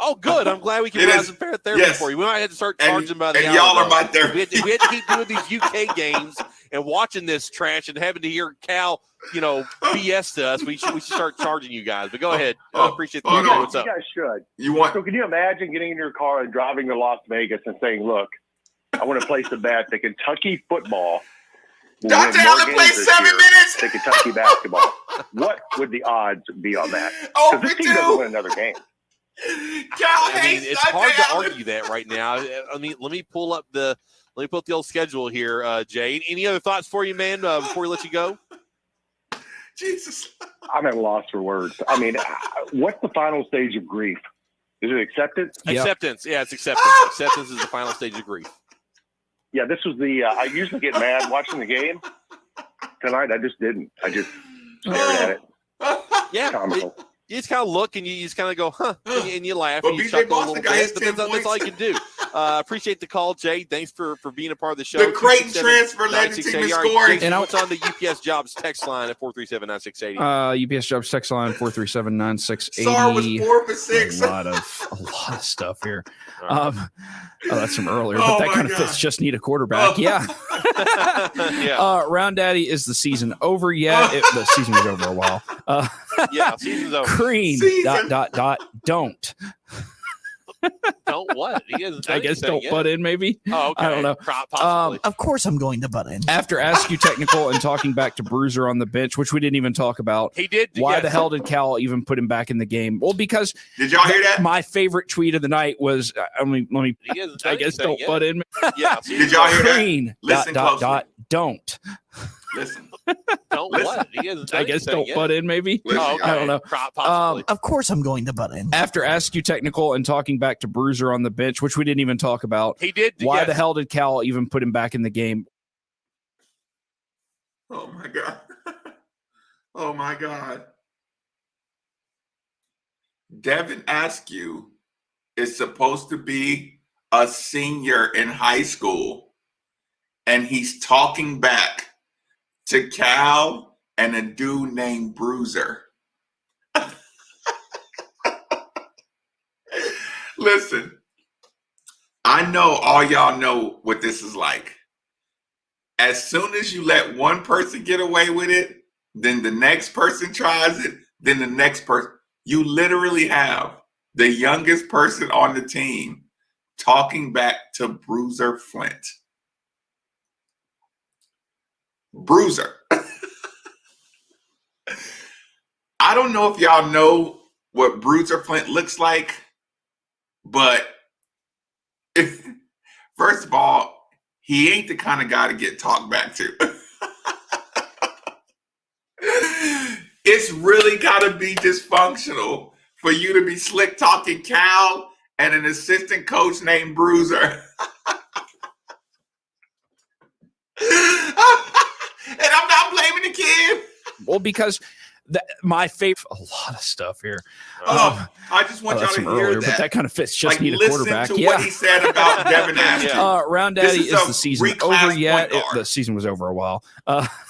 Oh, good. I'm glad we can have some fair therapy for you. We might have to start charging by the hour. Y'all are my therapy. We had to keep doing these UK games and watching this trash and having to hear Cal, BS to us. We should start charging you guys. But go ahead. Appreciate the You what's up. guys should. So can you imagine getting in your car and driving to Las Vegas and saying, look, I want to place a bet that Kentucky football will Dante win more Allen games plays this 7 year minutes. than Kentucky basketball. What would the odds be on that? Oh, Because this team doesn't win another game. It's hard to argue that right now. Let me pull up the old schedule here, Jay. Any other thoughts for you, man, before we let you go? Jesus. I'm at a loss for words. I mean, what's the final stage of grief? Is it acceptance? Acceptance. Yeah, it's acceptance. Acceptance is the final stage of grief. Yeah, this was I usually get mad watching the game. Tonight, I just didn't. I just stared at it. Yeah. Comical. You just kind of look and you just kind of go, huh, and you laugh Well, and you BJ chuckle a Boston little got bit. his 10 That's all you can do. Appreciate the call, Jay. Thanks for being a part of the show. The Creighton transfer led the team in scoring. And what's on the UPS Jobs text line at 437-9680? UPS Jobs text line 437-9680. SAR was 4 for 6. A lot of stuff here. That's from earlier, but that kind of fits. Just need a quarterback. Yeah. Round Daddy, is the season over yet? The season was over a while. Yeah, season's over. Crean. Don't. Don't what? I guess don't butt in, maybe. Oh, okay. I don't know. Possibly. Of course I'm going to butt in. After Ask You Technical and talking back to Bruiser on the bench, which we didn't even talk about. He did. Why the hell did Cal even put him back in the game? Well, because did y'all hear that? My favorite tweet of the night was, I guess don't butt in. Yeah. Did y'all hear Crean. that? Listen closely. Don't. Listen. Don't what? I guess don't butt in, maybe. Oh, okay. I don't know. Possibly. Of course I'm going to butt in. After Ask You Technical and talking back to Bruiser on the bench, which we didn't even talk about. He did. Why the hell did Cal even put him back in the game? Oh, my God. Oh, my God. Devin Askew is supposed to be a senior in high school, and he's talking back to Cal and a dude named Bruiser. Listen, I know all y'all know what this is like. As soon as you let one person get away with it, then the next person tries it, then the next person. You literally have the youngest person on the team talking back to Bruiser Flint. Bruiser. I don't know if y'all know what Bruiser Flint looks like, but First of all, he ain't the kind of guy to get talked back to. It's really got to be dysfunctional for you to be slick talking Cal and an assistant coach named Bruiser. And I'm not blaming the kid. Well, because my favorite, a lot of stuff here. I just want y'all to hear earlier, that. but that kind of fits. Just Like, need a listen quarterback. to what he said about Devin Askew. Round Daddy, This is the season reclass over yet? point guard. The season was over a while.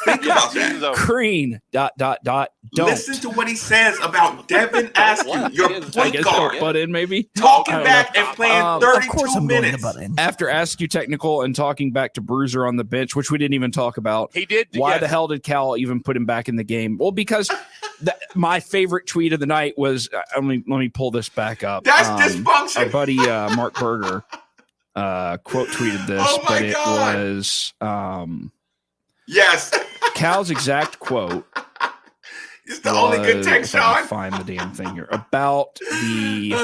Think about that. Crean, .. Don't. Listen to what he says about Devin Askew, your I point guess guard. don't butt in, maybe. Talking I don't back know. and playing Of 32 minutes. After Askew technical and talking back to Bruiser on the bench, which we didn't even talk about. He did. Why yes. the hell did Cal even put him back in the game? Well, because my favorite tweet of the night was, let me pull this back up. That's dysfunction. Our buddy Mark Berger quote tweeted this, Oh my but it God. was Yes. Cal's exact quote. It's the only good was- text, if I can Sean. find the damn thing here about the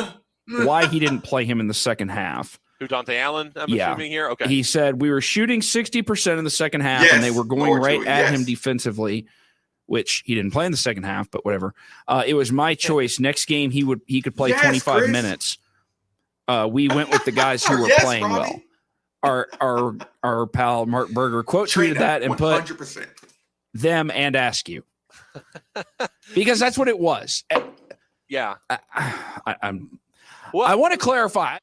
why he didn't play him in the second half. Who, Dante Allen? I'm Yeah. assuming here. Okay. He said we were shooting 60% in the second half, and they Yes, were going Lord, right Joey, at yes. him defensively, which he didn't play in the second half, but whatever. It was my choice. Next game he could play Yes, 25 Chris. minutes. We went with the guys who were Yes, playing Robbie. well. Our pal Mark Berger quote tweeted that and put 100%. them and Askew because that's what it was. yeah. I want to clarify.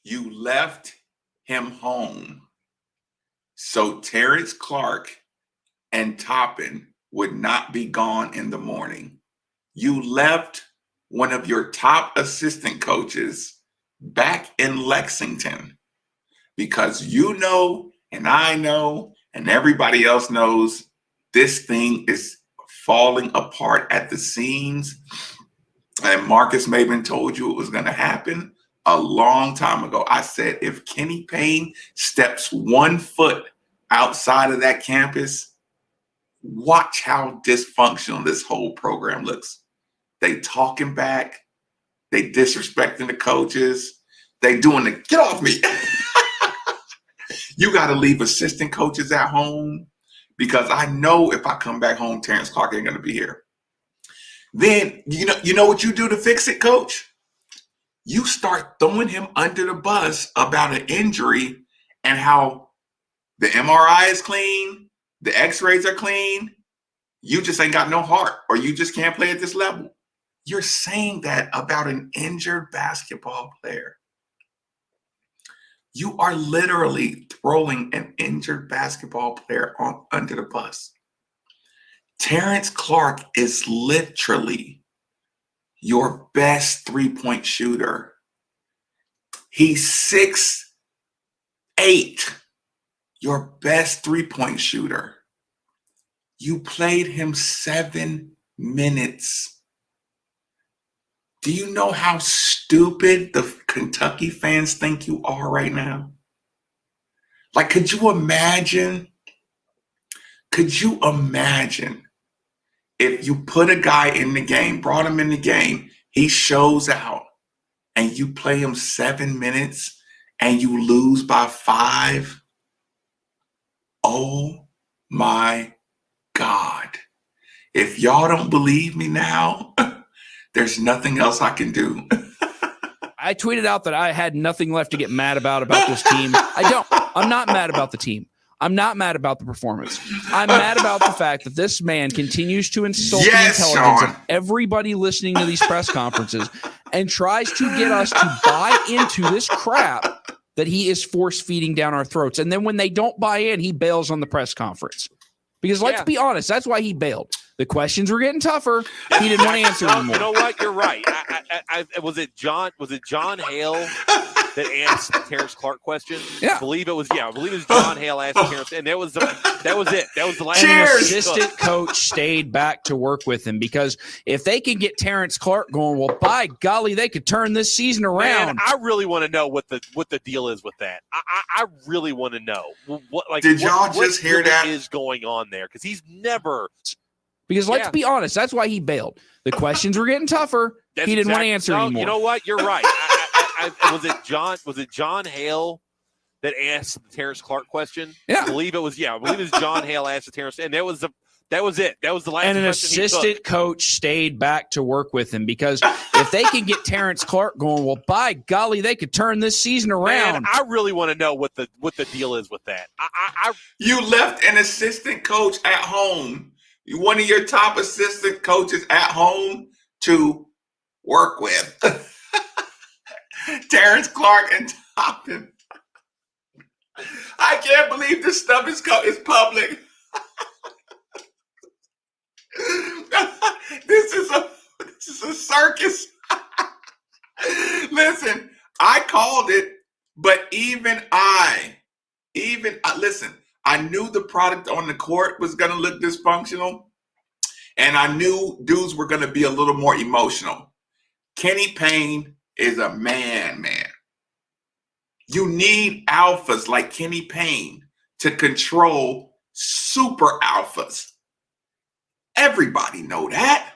You left him home so Terrence Clark and Toppin would not be gone in the morning. You left one of your top assistant coaches back in Lexington because you know, and I know, and everybody else knows this thing is falling apart at the seams. And Marcus Maben told you it was going to happen a long time ago. I said, if Kenny Payne steps 1 foot outside of that campus, watch how dysfunctional this whole program looks. They talking back. They disrespecting the coaches. They doing the get off me. You got to leave assistant coaches at home because I know if I come back home, Terrence Clark ain't going to be here. Then you know what you do to fix it, coach? You start throwing him under the bus about an injury and how the MRI is clean, the x-rays are clean. You just ain't got no heart, or you just can't play at this level. You're saying that about an injured basketball player. You are literally throwing an injured basketball player under the bus. Terrence Clark is literally your best three-point shooter. He's 6'8", your best three-point shooter. You played him 7 minutes. Do you know how stupid the Kentucky fans think you are right now? Like, could you imagine if you put a guy in the game, brought him in the game, he shows out, and you play him 7 minutes and you lose by 5? Oh my God. If y'all don't believe me now, there's nothing else I can do. I tweeted out that I had nothing left to get mad about this team. I'm not mad about the team. I'm not mad about the performance. I'm mad about the fact that this man continues to insult the intelligence Sean. of everybody listening to these press conferences and tries to get us to buy into this crap that he is force feeding down our throats. And then when they don't buy in, he bails on the press conference. Because let's be honest, that's why he bailed. The questions were getting tougher. He didn't want to answer anymore. You know what? You're right. Was it John Hale that asked Terrence Clark questions? Yeah. I believe it was John Hale asking Terrence, and that was it. That was the last. And the assistant coach stayed back to work with him because if they can get Terrence Clark going, well, by golly, they could turn this season around. Man, I really want to know what the deal is with that. I really want to know what Did y'all just hear that? is going on there because he's never. Because let's be honest, that's why he bailed. The questions were getting tougher. He didn't want to answer anymore. You know what? You're right. Was it John Hale that asked the Terrence Clark question. Yeah. I believe it was John Hale asked the Terrence, and that was it. That was the last. And an question he assistant took. coach stayed back to work with him because if they can get Terrence Clark going, well, by golly, they could turn this season around. Man, I really want to know what the deal is with that. You left an assistant coach at home, one of your top assistant coaches at home to work with. Terrence Clark and Toppin. I can't believe this stuff is public. This is a circus. Listen, I called it, but listen, I knew the product on the court was going to look dysfunctional, and I knew dudes were going to be a little more emotional. Kenny Payne is a man. You need alphas like Kenny Payne to control super alphas. Everybody know that.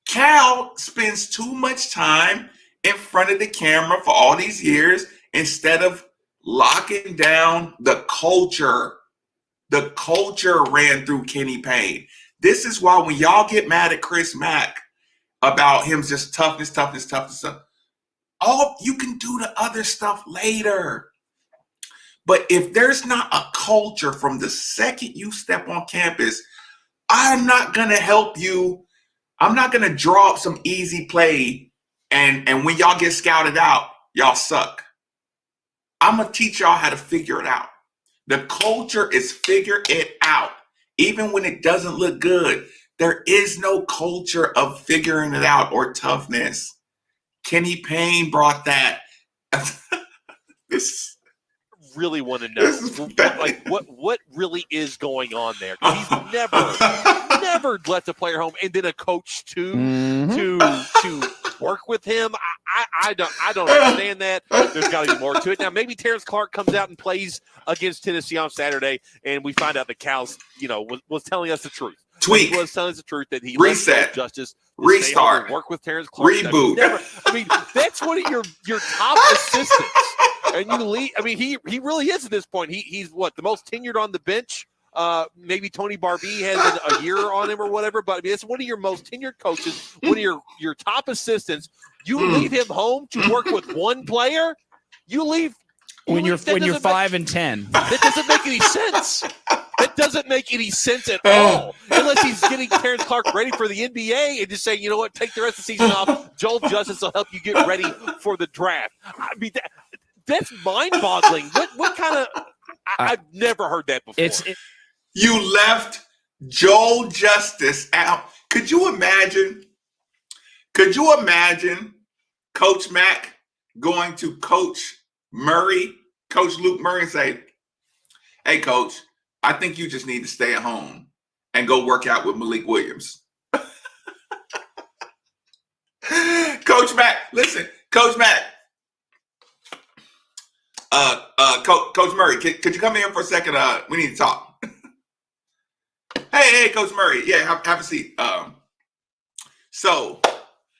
Cal spends too much time in front of the camera for all these years instead of locking down the culture. The culture ran through Kenny Payne. This is why when y'all get mad at Chris Mack about him just toughness, all you can do the other stuff later. But if there's not a culture from the second you step on campus, I'm not going to help you. I'm not going to draw up some easy play. And when y'all get scouted out, y'all suck. I'm going to teach y'all how to figure it out. The culture is figure it out. Even when it doesn't look good, there is no culture of figuring it out or toughness. Kenny Payne brought that. This really want to know what really is going on there. He's never let the player home, and then a coach to work with him. I don't understand that. There's got to be more to it. Now maybe Terrence Clark comes out and plays against Tennessee on Saturday, and we find out that Cal's was telling us the truth. Tweak. He was telling us the truth that he reset Justice restart work with Terrence Clark. Reboot. I mean that's one of your top assistants. And you leave. I mean, he really is at this point. He's what, the most tenured on the bench. Maybe Tony Barbee has a year on him or whatever. But I mean, it's one of your most tenured coaches, one of your top assistants. You leave him home to work with one player. You leave when you're 5 and 10. That doesn't make any sense. That doesn't make any sense at all. Unless he's getting Terrence Clark ready for the NBA and just saying, you know what, take the rest of the season off. Joel Justice will help you get ready for the draft. I mean, that's mind-boggling. What kind of – I've never heard that before. You left Joel Justice out. Could you imagine Coach Mack going to Coach Luke Murray, and say, hey, Coach, I think you just need to stay at home and go work out with Malik Williams. Coach Mack, listen, Coach Mack. Coach Murray, could you come in for a second? We need to talk. Hey, Coach Murray. Yeah, have a seat. So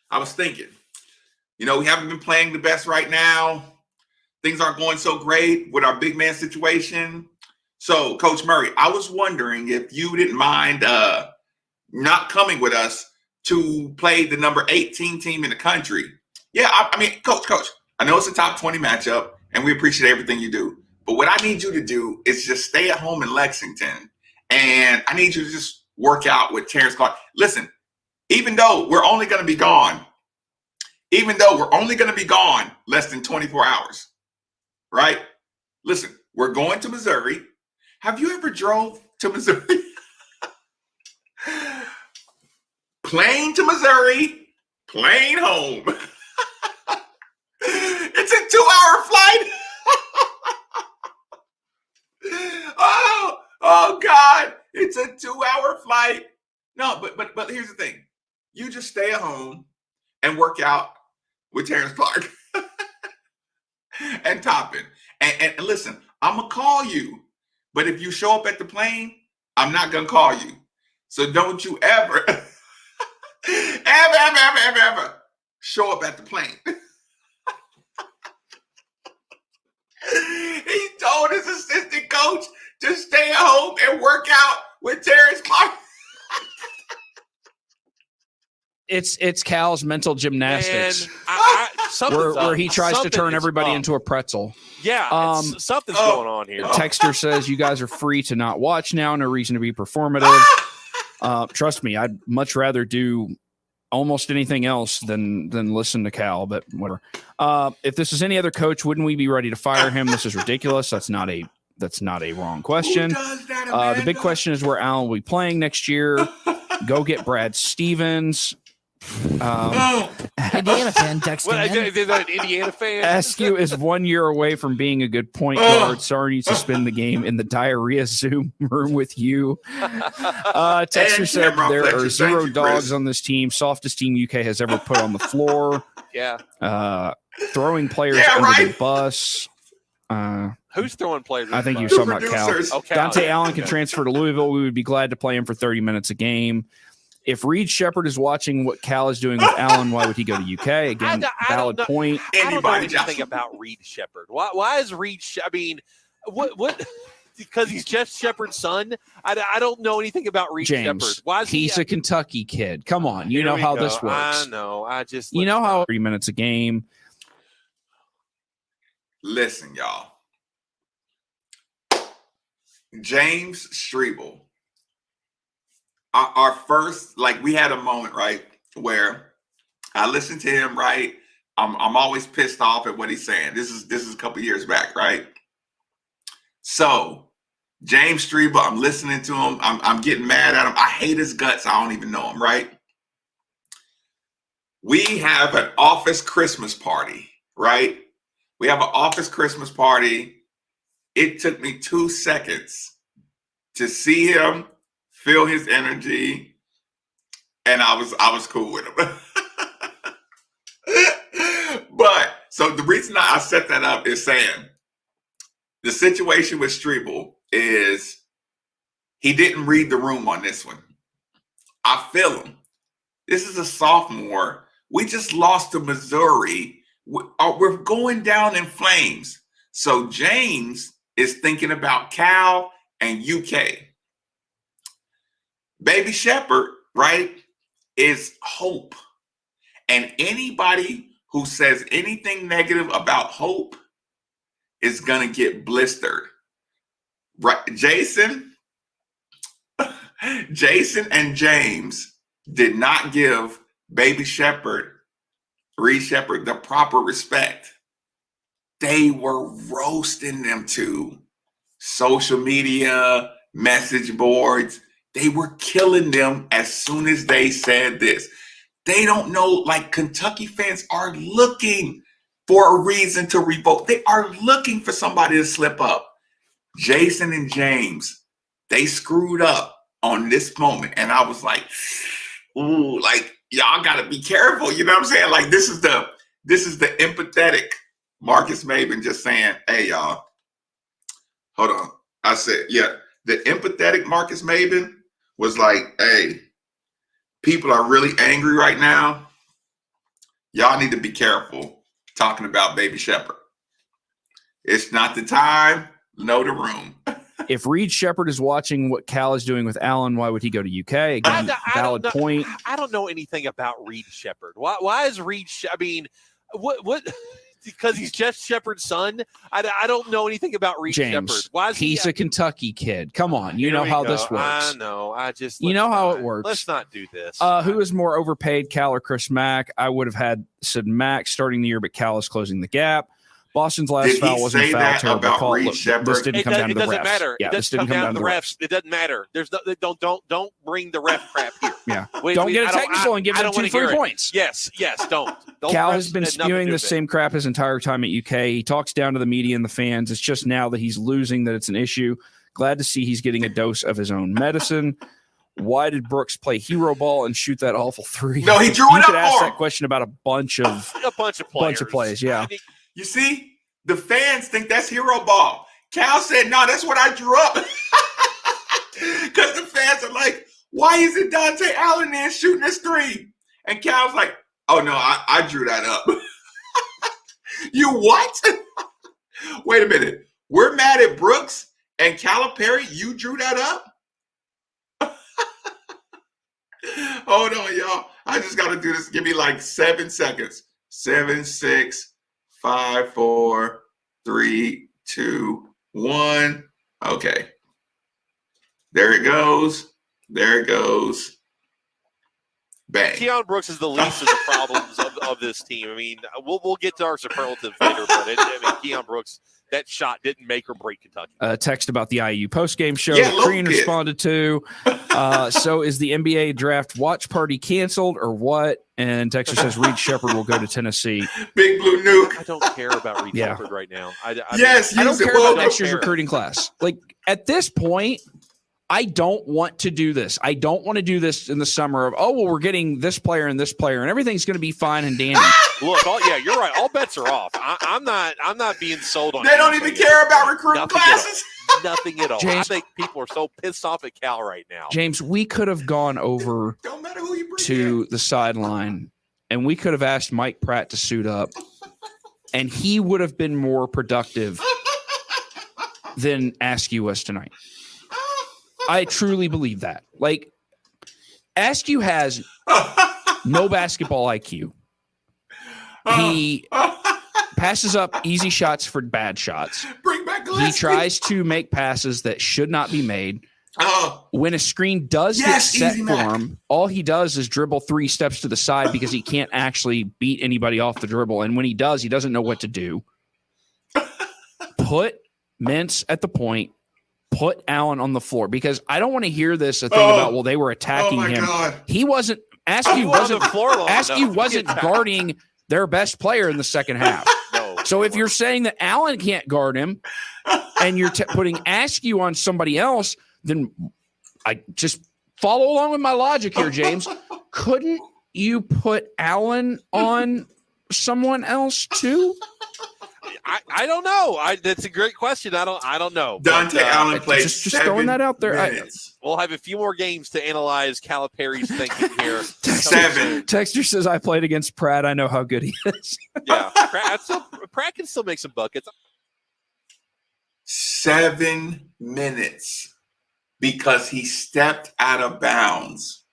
I was thinking, we haven't been playing the best right now. Things aren't going so great with our big man situation. So, Coach Murray, I was wondering if you didn't mind not coming with us to play the number 18 team in the country. Yeah, I mean, Coach, I know it's a top 20 matchup, and we appreciate everything you do. But what I need you to do is just stay at home in Lexington, and I need you to just work out with Terrence Clark. Listen, even though we're only going to be gone less than 24 hours, right? Listen, we're going to Missouri. Have you ever drove to Missouri? Plane to Missouri, plane home. It's a 2-hour flight. Oh God, it's a 2-hour flight. No, but here's the thing. You just stay at home and work out with Terrence Clark and Toppin. And listen, I'm going to call you. But if you show up at the plane, I'm not going to call you. So don't you ever show up at the plane. told his assistant coach to stay at home and work out with Terrence Martin. It's Cal's mental gymnastics, Something's where up. he tries to Something turn is everybody up. into a pretzel. Yeah, something's going on here. Texter says you guys are free to not watch now. No reason to be performative. Trust me, I'd much rather do almost anything else than listen to Cal, but whatever. If this is any other coach, wouldn't we be ready to fire him? This is ridiculous. That's not a wrong question. The big question is where Allen will be playing next year. Go get Brad Stevens. Indiana fan texting in. Is that an Indiana fan? Askew is 1 year away from being a good point guard. Sorry needs to spend the game in the diarrhea Zoom room with you. Texter said there are 0 dogs on this team. Softest team UK has ever put on the floor. Yeah. Throwing players under the bus. Who's throwing players? I think you're talking about Cal. Okay. Dante Allen can transfer to Louisville. We would be glad to play him for 30 minutes a game. If Reed Shepard is watching what Cal is doing with Allen, why would he go to UK? Again, valid point. I don't know anything about Reed Shepard. Why is Reed? I mean, what? Because he's Jeff Shepard's son. I don't know anything about Reed Shepard. Why is he's a Kentucky kid. Come on, you Here know we how go. this works. I know. You know how 30 minutes a game. Listen, y'all. James Strebel. Our first, we had a moment, right, where I listened to him, right? I'm always pissed off at what he's saying. This is a couple years back, right? So James Strebel, I'm listening to him. I'm getting mad at him. I hate his guts. I don't even know him, right? We have an office Christmas party, right? We have an office Christmas party. It took me 2 seconds to see him, feel his energy, and I was cool with him. But so the reason I set that up is saying the situation with Strebel is he didn't read the room on this one. I feel him. This is a sophomore. We just lost to Missouri. We're going down in flames. So James is thinking about Cal and UK. Baby Shepard, right, is hope. And anybody who says anything negative about hope is going to get blistered. Right? Jason and James did not give Baby Shepard, Reed Shepard, the proper respect. They were roasting them to social media, message boards. They were killing them as soon as they said this. They don't know, Kentucky fans are looking for a reason to revolt. They are looking for somebody to slip up. Jason and James, they screwed up on this moment. And I was like, ooh, y'all got to be careful. You know what I'm saying? This is the empathetic Marcus Maben just saying, hey, y'all, hold on. I said, yeah, the empathetic Marcus Maben was like, hey, people are really angry right now. Y'all need to be careful talking about Baby Shepard. It's not the time. Know the room. If Reed Shepard is watching what Cal is doing with Allen, why would he go to UK? Again, valid point. I don't know anything about Reed Shepard. Why is Reed? I mean, what? Because he's Jeff Shepard's son. I don't know anything about Reed James, Shepard. Why is he's a Kentucky kid. Come on, you Here know we how go. this works. I know. You know how it works. Let's not do this. Who is more overpaid, Cal or Chris Mack? I would have said Mack starting the year, but Cal is closing the gap. Boston's last foul wasn't a foul. Terrible call. Look, this didn't come down to the refs. It doesn't matter. Yeah, It this doesn't didn't come come down to the refs. It doesn't matter. There's no. Don't bring the ref crap here. Yeah. Don't get it technical and give them 2 free points. Yes. Don't. Cal has been spewing the same crap his entire time at UK. He talks down to the media and the fans. It's just now that he's losing that it's an issue. Glad to see he's getting a dose of his own medicine. Why did Brooks play hero ball and shoot that awful 3? No, he drew it up. You could ask for that question about a bunch of plays. Yeah. You see, the fans think that's hero ball. Cal said, no, that's what I drew up. Because the fans are like, why is it Dante Allen there shooting this 3? And Cal's like, oh, no, I drew that up. You what? Wait a minute. We're mad at Brooks and Calipari. You drew that up? Hold on, y'all. I just got to do this. Give me like 7 seconds. 7, 6, 5, 4, 3, 2, 1. Okay. There it goes. There it goes. Bang. Keon Brooks is the least of the problems of this team. I mean, we'll get to our superlatives later, but Keon Brooks, that shot didn't make or break Kentucky. Text about the IU postgame show. Yeah, Green Logan. responded to. So is the NBA draft watch party canceled or what? And Texas says Reed Shepherd will go to Tennessee. Big Blue Nuke. I don't care about Reed Yeah. Shepherd right now. Yes, I don't use it. care Well, about next year's care. recruiting class. Like at this point, I don't want to do this. I don't want to do this in the summer of, oh, well, we're getting this player and everything's going to be fine and dandy. Look, yeah, you're right. All bets are off. I'm not being sold on. They don't even anything. care about recruiting Nothing classes. Nothing at all. I James- think people are so pissed off at Cal right now. James, we could have gone over Don't matter who you bring to the sideline and we could have asked Mike Pratt to suit up and he would have been more productive than Askew was tonight. I truly believe that. Like, Askew has no basketball IQ. He passes up easy shots for bad shots. Bring back He Gillespie. tries to make passes that should not be made. Oh, When a screen does Yes, get set Easy for Mac. him, all he does is dribble 3 steps to the side because he can't actually beat anybody off the dribble. And when he does, he doesn't know what to do. Put Mintz at the point. Put Allen on the floor because I don't want to hear this thing about, well, they were attacking my him. God. He wasn't. Askew wasn't. floor Askew wasn't guarding their best player in the second half. No. So if you're saying that Allen can't guard him, and you're putting Askew on somebody else, then I just follow along with my logic here, James. Couldn't you put Allen on someone else too? I don't know. That's a great question. I don't know. Dante But, Allen played just throwing that out there. minutes. We'll have a few more games to analyze Calipari's thinking here. 7. Texter says I played against Pratt. I know how good he is. Yeah, Pratt can still make some buckets. 7 minutes because he stepped out of bounds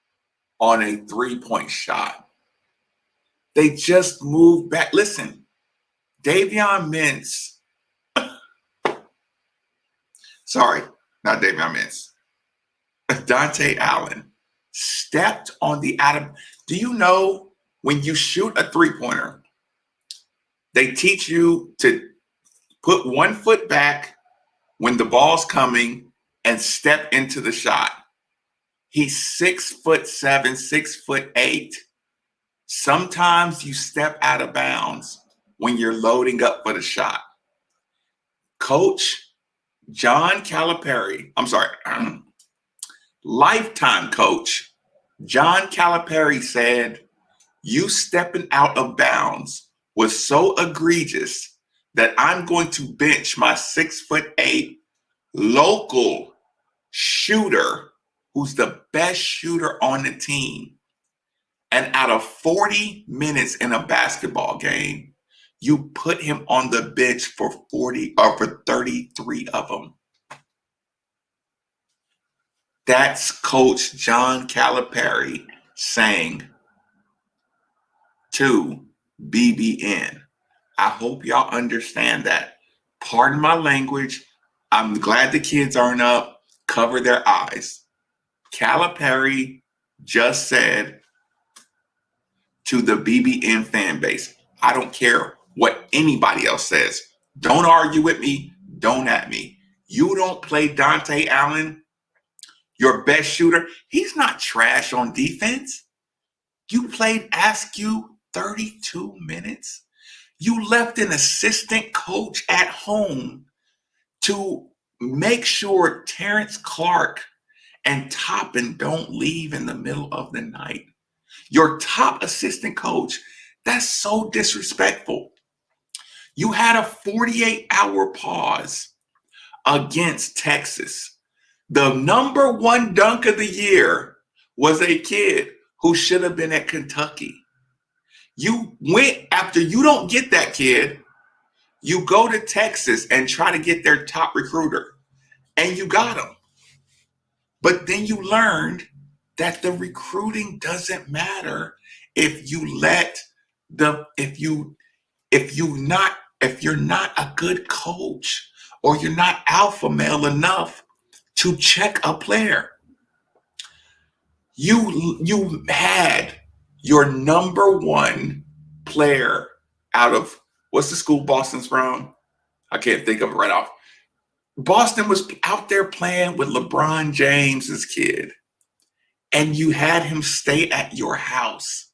on a 3-point shot. They just moved back. Listen, Davion Mintz. Sorry, not Davion Mintz. Dante Allen stepped on the out of. Do you know when you shoot a 3-pointer, they teach you to put 1 foot back when the ball's coming and step into the shot. He's 6'7", 6'8". Sometimes you step out of bounds when you're loading up for the shot. Coach John Calipari, lifetime coach John Calipari said, you stepping out of bounds was so egregious that I'm going to bench my 6'8" local shooter who's the best shooter on the team. And out of 40 minutes in a basketball game, you put him on the bench for 33 of them. That's Coach John Calipari saying to BBN. I hope y'all understand that. Pardon my language. I'm glad the kids aren't up. Cover their eyes. Calipari just said to the BBN fan base, I don't care what anybody else says. Don't argue with me. Don't at me. You don't play Dante Allen, your best shooter. He's not trash on defense. You played Askew 32 minutes. You left an assistant coach at home to make sure Terrence Clark and Toppin don't leave in the middle of the night. Your top assistant coach, that's so disrespectful. You had a 48-hour pause against Texas. The #1 dunk of the year was a kid who should have been at Kentucky. You went after you don't get that kid. You go to Texas and try to get their top recruiter, and you got him. But then you learned that the recruiting doesn't matter if you're not a good coach, or you're not alpha male enough to check a player. You had your number one player out of, what's the school Boston's from? I can't think of it right off. Boston was out there playing with LeBron James's kid, and you had him stay at your house.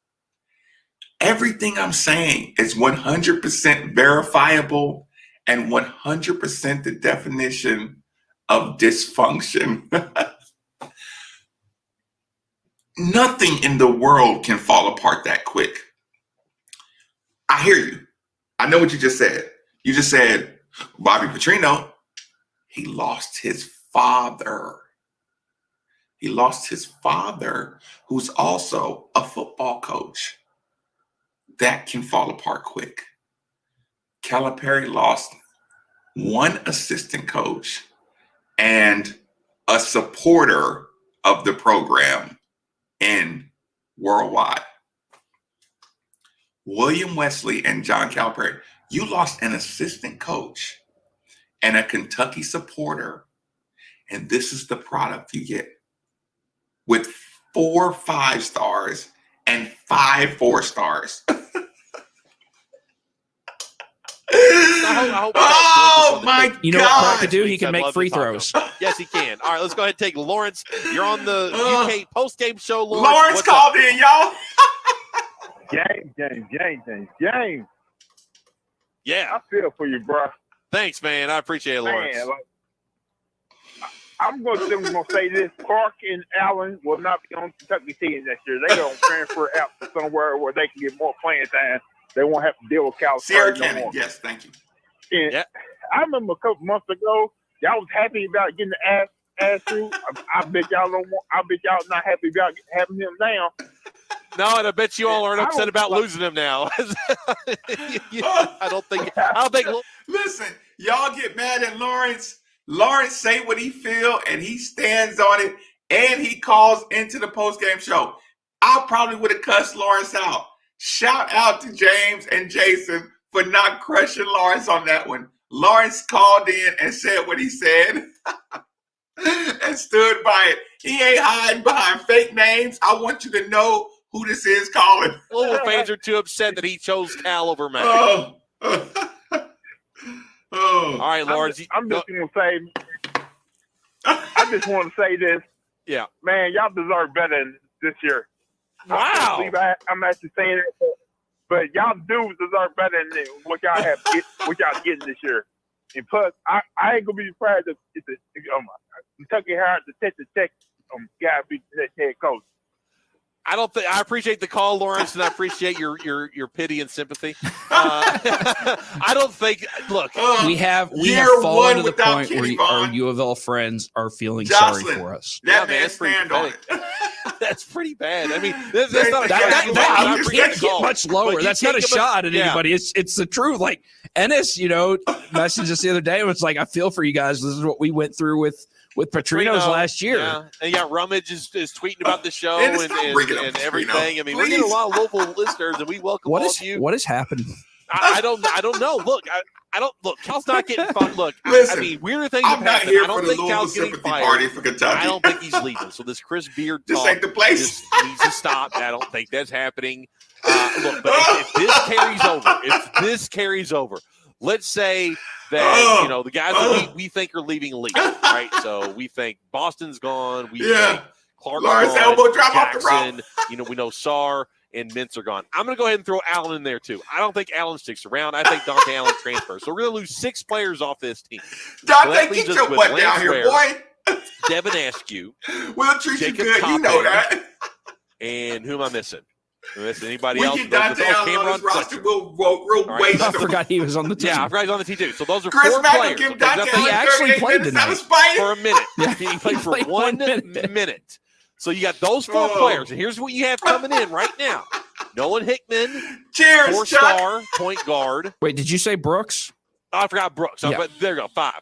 Everything I'm saying is 100% verifiable and 100% the definition of dysfunction. Nothing in the world can fall apart that quick. I hear you. I know what you just said. You just said, Bobby Petrino, he lost his father. He lost his father, who's also a football coach. That can fall apart quick. Calipari lost one assistant coach and a supporter of the program in worldwide. William Wesley and John Calipari, you lost an assistant coach and a Kentucky supporter, and this is the product you get with 4 5-stars and 5 4-stars. Oh my God! You know what Clark could do? He can make free throws. Yes, he can. All right, let's go ahead and take Lawrence. You're on the UK post-game show. Lawrence called in, y'all. James. Yeah. I feel for you, bro. Thanks, man. I appreciate it, Lawrence. Man, I'm going to say this. Clark and Allen will not be on Kentucky team next year. They're going to transfer out to somewhere where they can get more playing time. They won't have to deal with Calipari. Sierra Cannon, yes, thank you. And I remember a couple months ago, y'all was happy about getting the ass through. I bet y'all not happy about having him down. No, and I bet you all aren't upset about losing him now. I don't think. Listen, y'all get mad at Lawrence. Lawrence say what he feel, and he stands on it, and he calls into the post-game show. I probably would have cussed Lawrence out. Shout out to James and Jason for not crushing Lawrence on that one. Lawrence called in and said what he said and stood by it. He ain't hiding behind fake names. I want you to know who this is calling. Louisville fans are too upset that he chose Cal over Matt. All right, Lawrence. I just want to say this. Yeah. Man, y'all deserve better than this year. Wow. I'm actually saying that, but y'all do deserve better than what y'all getting this year. And plus, I ain't gonna be surprised if Kentucky hired the Texas Tech guy be the head coach. I appreciate the call, Lawrence, and I appreciate your pity and sympathy. I don't think. Look, we have fallen to the point where our U of L friends are feeling sorry for us. That's pretty bad. I mean, that's not that can't get much lower. That's not a shot at anybody. It's the truth. Like Ennis, messaged us the other day and was like, "I feel for you guys. This is what we went through with Petrino's last year." Yeah. And Rummage is tweeting about the show and everything. I mean, we're getting a lot of local listeners, and we welcome all of you. What has happened? I don't know. Look, I don't look. Cal's not getting fun. Look, listen, I mean, weirder things I'm have not happened. here I don't for the think Louisville Cal's getting sympathy fired. party for Kentucky. I don't think he's leaving. So this Chris Beard this talk ain't the place. needs to stop. I don't think that's happening. Look, but if this carries over, let's say that the guys that we think are leaving leave, right? So we think Boston's gone. We think Clark's Lawrence gone. elbow drop off the Jackson, we know Sarr and Mintz are gone. I'm going to go ahead and throw Allen in there too. I don't think Allen sticks around. I think Dante Allen transfers. So we're going to lose 6 players off this team. Dante, get your butt down here, boy. Devin Askew. We'll treat Jacob you good. Coppe, You know that. And who am I missing? Anybody we else? Get Dante Allen on this roster. We'll waste I forgot he was on the team. Yeah, I forgot he's on the team too. So those are Chris 4 Mack players. Give Dante he actually played tonight for a minute. Yeah, he played for 1 minute. So you got those 4 players, and here's what you have coming in right now: Nolan Hickman, cheers, 4-star point guard. Wait, did you say Brooks? I forgot Brooks. So, Yeah. but there you go. Five.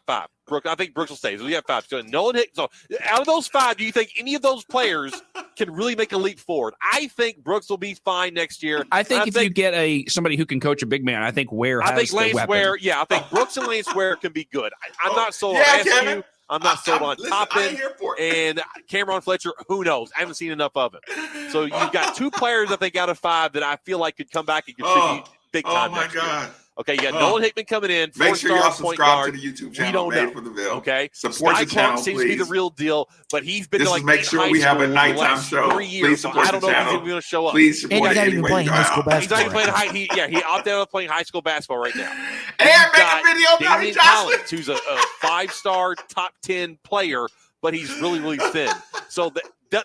Brooks. I think Brooks will stay. So we have 5. So Nolan Hickman. So out of those 5, do you think any of those players can really make a leap forward? I think Brooks will be fine next year. I think you get somebody who can coach a big man, I think Ware has I think Lance the weapon. Ware. Yeah, I think Brooks and Lance Ware can be good. I'm not sold Yeah, on Kevin. SU. I'm not sold on Listen, I ain't Toppin here for it. and Cameron Fletcher. Who knows? I haven't seen enough of him. So you've got 2 players, I think, out of 5 that I feel like could come back and contribute big time. Oh my next year. God. Okay, you got Nolan Hickman coming in. Make sure y'all 4-star point subscribe guard. to the YouTube We channel. don't Made know. for the Ville. Okay, Support Sky the Clark channel, seems to be the please. real deal, but he's been This to is like make eight sure high we have a schools the nighttime last show. 3 years. Please So support I don't the know if channel. he's going to show up. Please support And he's it not any even way playing you know high how. school He's not basketball. even playing right now. he opted out of playing high school basketball right now. And You've make got a video about Damian Johnson. Collins, who's a 5-star top 10 player, but he's really, really thin. So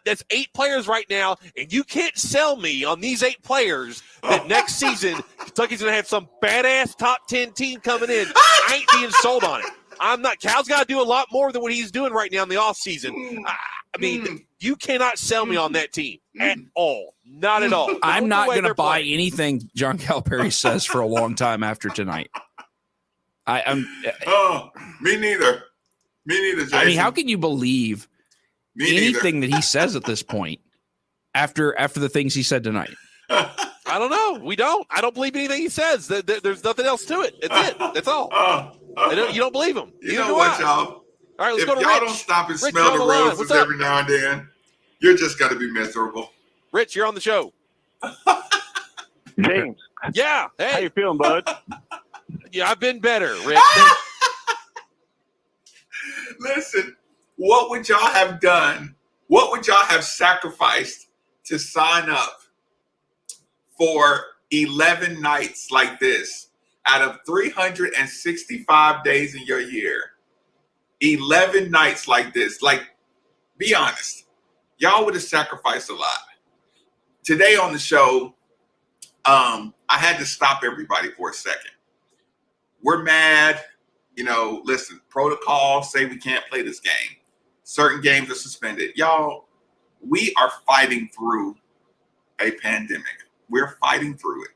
that's 8 players right now, and you can't sell me on these 8 players that next season Kentucky's going to have some badass top 10 team coming in. I ain't being sold on it. I'm not. Cal's got to do a lot more than what he's doing right now in the offseason. I mean, you cannot sell me on that team at all. Not at all. I'm The not way going to they're buy playing. anything John Calipari says for a long time after tonight. I'm. Me neither. Me neither, Jason. I mean, how can you believe Me neither. anything that he says at this point after the things he said tonight? I don't know. We don't. I don't believe anything he says. There's nothing else to it. That's it. That's all. You don't believe him. You Neither know do what, I. y'all? All right, let's If go to y'all Rich. don't stop and Rich, smell you're the on line. roses What's up? every now and then, you're just going to be miserable. Rich, you're on the show. James, Yeah. how Hey. you feeling, bud? Yeah, I've been better, Rich. Listen, what would y'all have done? What would y'all have sacrificed to sign up for 11 nights like this out of 365 days in your year? 11 nights like this. Like, be honest. Y'all would have sacrificed a lot. Today on the show, I had to stop everybody for a second. We're mad. You know, listen, protocol say we can't play this game. Certain games are suspended. Y'all, we are fighting through a pandemic. We're fighting through it.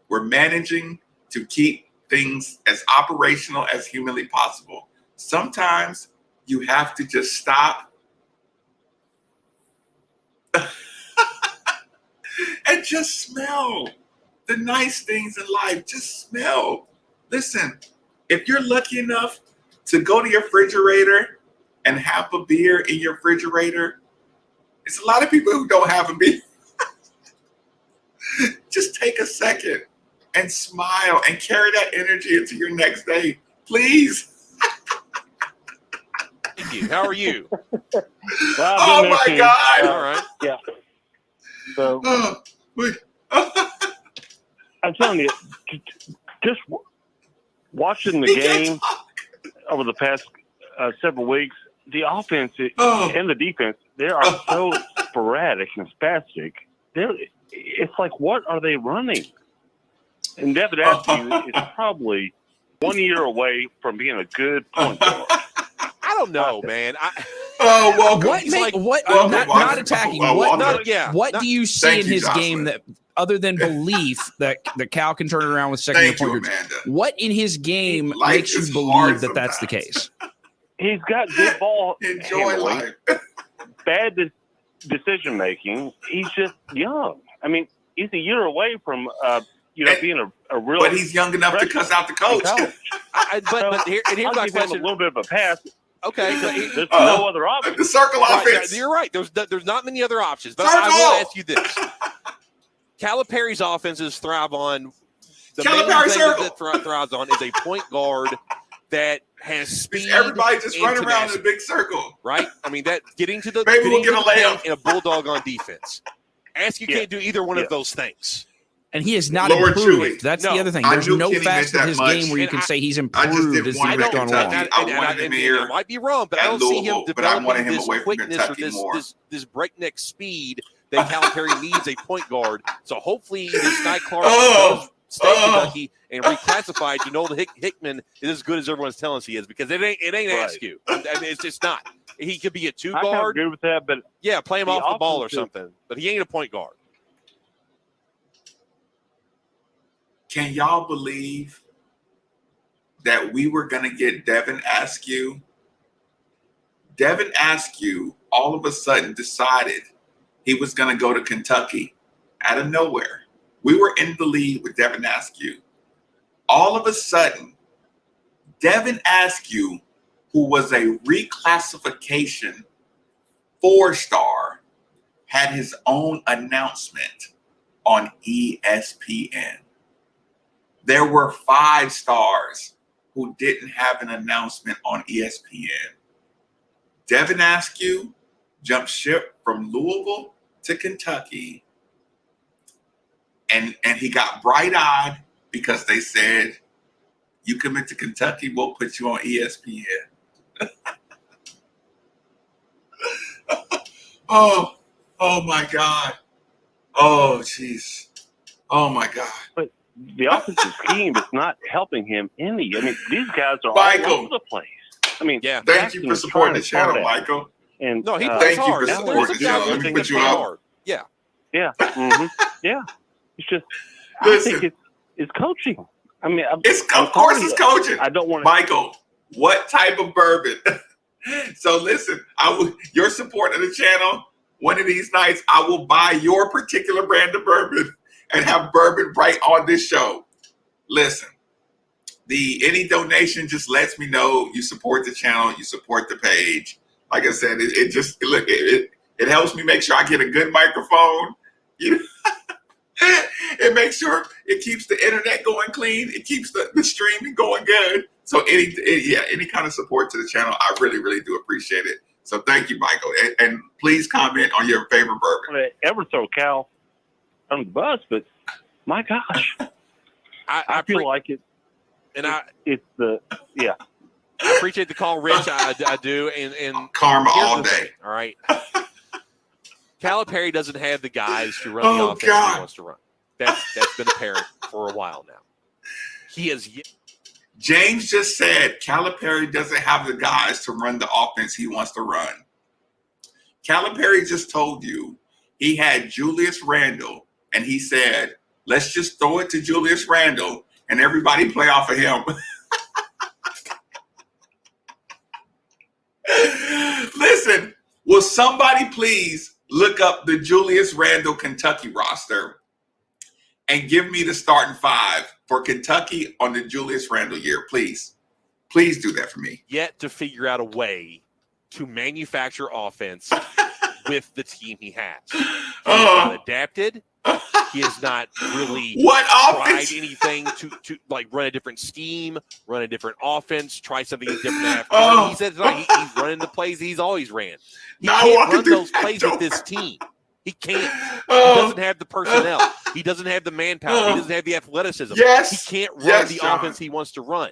We're managing to keep things as operational as humanly possible. Sometimes you have to just stop and just smell the nice things in life. Just smell. Listen, if you're lucky enough to go to your refrigerator and have a beer in your refrigerator, it's a lot of people who don't have a beer. Just take a second and smile and carry that energy into your next day. Please. Thank you. How are you? Well, Oh I've been there my too. God. All right. Yeah. So Wait. I'm telling you, just watching the He can't game over the past several weeks, the offense Oh. and the defense, they are so sporadic and spastic. It's like, what are they running? And Devin Askew is probably 1 year away from being a good point guard. I don't know, man. Oh, welcome. What? welcome, Not welcome. attacking. Oh, What? welcome. What do you see Thank in you, his Jocelyn. game that, other than belief that Cal can turn it around with second-year Thank you, point guards? Amanda. What in his game Life makes you is believe hard that that's the sometimes. case? He's got good ball Enjoy handling, life. bad decision making. He's just young. I mean, he's a year away from being a real. But he's young enough to cuss out the coach. But here's I'll my give him a question. little bit of a pass. Okay, but There's no other option. The circle right, offense. you're right. There's not many other options. But I will ask you this: Calipari's offenses thrive on the main Calipari thing circle. that thrives on is a point guard that has speed. Everybody just and run around in tenacity, a big circle. right? I mean, that getting to the Maybe we'll getting get to a the layup. paint and a bulldog on defense. Askew can't do either one of those things. And he has not Lord improved. Chewy. That's No. the other thing. I There's knew no Kenny meant facet of that his much. game where you And can say he's I improved just didn't as the want years him gone in along. Kentucky. I wanted him here I might be wrong, but I at don't see him Louisville, but I wanted developing him this away from quickness or Kentucky more. this breakneck speed that Calipari needs a point guard. So hopefully either Sky Clark Oh. does stay in Kentucky and reclassified. You know, the Hickman is as good as everyone's telling us he is because it ain't Right. Askew. I mean, it's just not. He could be a two I kind of guard. agree with that, but Yeah, play him the off the ball or offensive- something. But he ain't a point guard. Can y'all believe that we were going to get Devin Askew, Devin Askew all of a sudden decided he was going to go to Kentucky out of nowhere. We were in the lead with Devin Askew. All of a sudden, Devin Askew, who was a reclassification 4-star, had his own announcement on ESPN. There were 5 stars who didn't have an announcement on ESPN. Devin Askew jumped ship from Louisville to Kentucky, and he got bright-eyed because they said, you commit to Kentucky, we'll put you on ESPN. Oh my God. Oh, jeez. Oh, my God. But the offensive scheme is not helping him any. I mean, these guys are Michael. all over the place. I mean, Yeah. Thank you for supporting the channel, Michael. Michael. And No, he Thank plays you hard. for supporting the channel. Let me put you out. Yeah. Yeah. Yeah. It's just, Listen. I think it's coaching. I mean, Of course it's coaching. I don't want to. Michael, what type of bourbon? So listen, your support of the channel, one of these nights, I will buy your particular brand of bourbon and have bourbon right on this show. Listen, any donation just lets me know you support the channel, you support the page. Like I said, it helps me make sure I get a good microphone. You know? It makes sure it keeps the internet going clean. It keeps the streaming going good. So any kind of support to the channel, I really, really do appreciate it. So thank you, Michael. And please comment on your favorite bourbon. Ever throw Cal on the bus, but my gosh, I feel like it. And it's the I appreciate the call, Rich. I do. And karma here's all the day. thing, all right. Calipari doesn't have the guys to run the offense he wants to run. That's been apparent for a while now. He has. James just said Calipari doesn't have the guys to run the offense he wants to run. Calipari just told you he had Julius Randle, and he said, let's just throw it to Julius Randle, and everybody play off of him. Listen, will somebody please look up the Julius Randle Kentucky roster and give me the starting 5 for Kentucky on the Julius Randle year, please. Please do that for me. Yet to figure out a way to manufacture offense with the team he has. He has not adapted. He has not really tried anything to like run a different scheme, run a different offense, try something different. He said tonight he's running the plays he's always ran. He can't run those plays with this team. He can't. He doesn't have the personnel. He doesn't have the manpower. He doesn't have the athleticism. Yes. He can't run the offense he wants to run.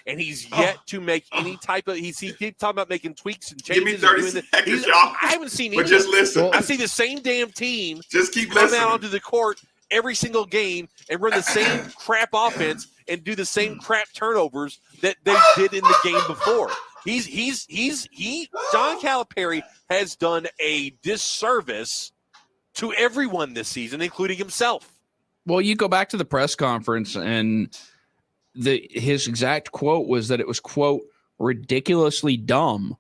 And he's yet to make any type of. He keeps talking about making tweaks and changes. Give me 30 seconds, y'all. I haven't seen But any. just listen. I see the same damn team. Just keep come listening. out onto the court every single game and run the same crap offense and do the same crap turnovers that they did in the game before. John Calipari has done a disservice to everyone this season, including himself. Well, you go back to the press conference, and his exact quote was that it was, quote, ridiculously dumb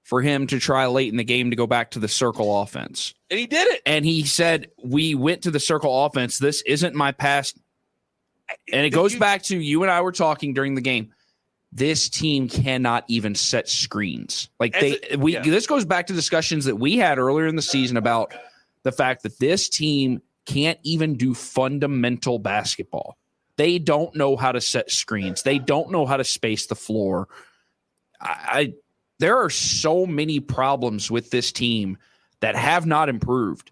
for him to try late in the game to go back to the circle offense. And he did it. And he said, we went to the circle offense. This isn't my past. And it goes back to you and I were talking during the game. This team cannot even set screens. This goes back to discussions that we had earlier in the season about the fact that this team can't even do fundamental basketball. They don't know how to set screens. They don't know how to space the floor. There are so many problems with this team that have not improved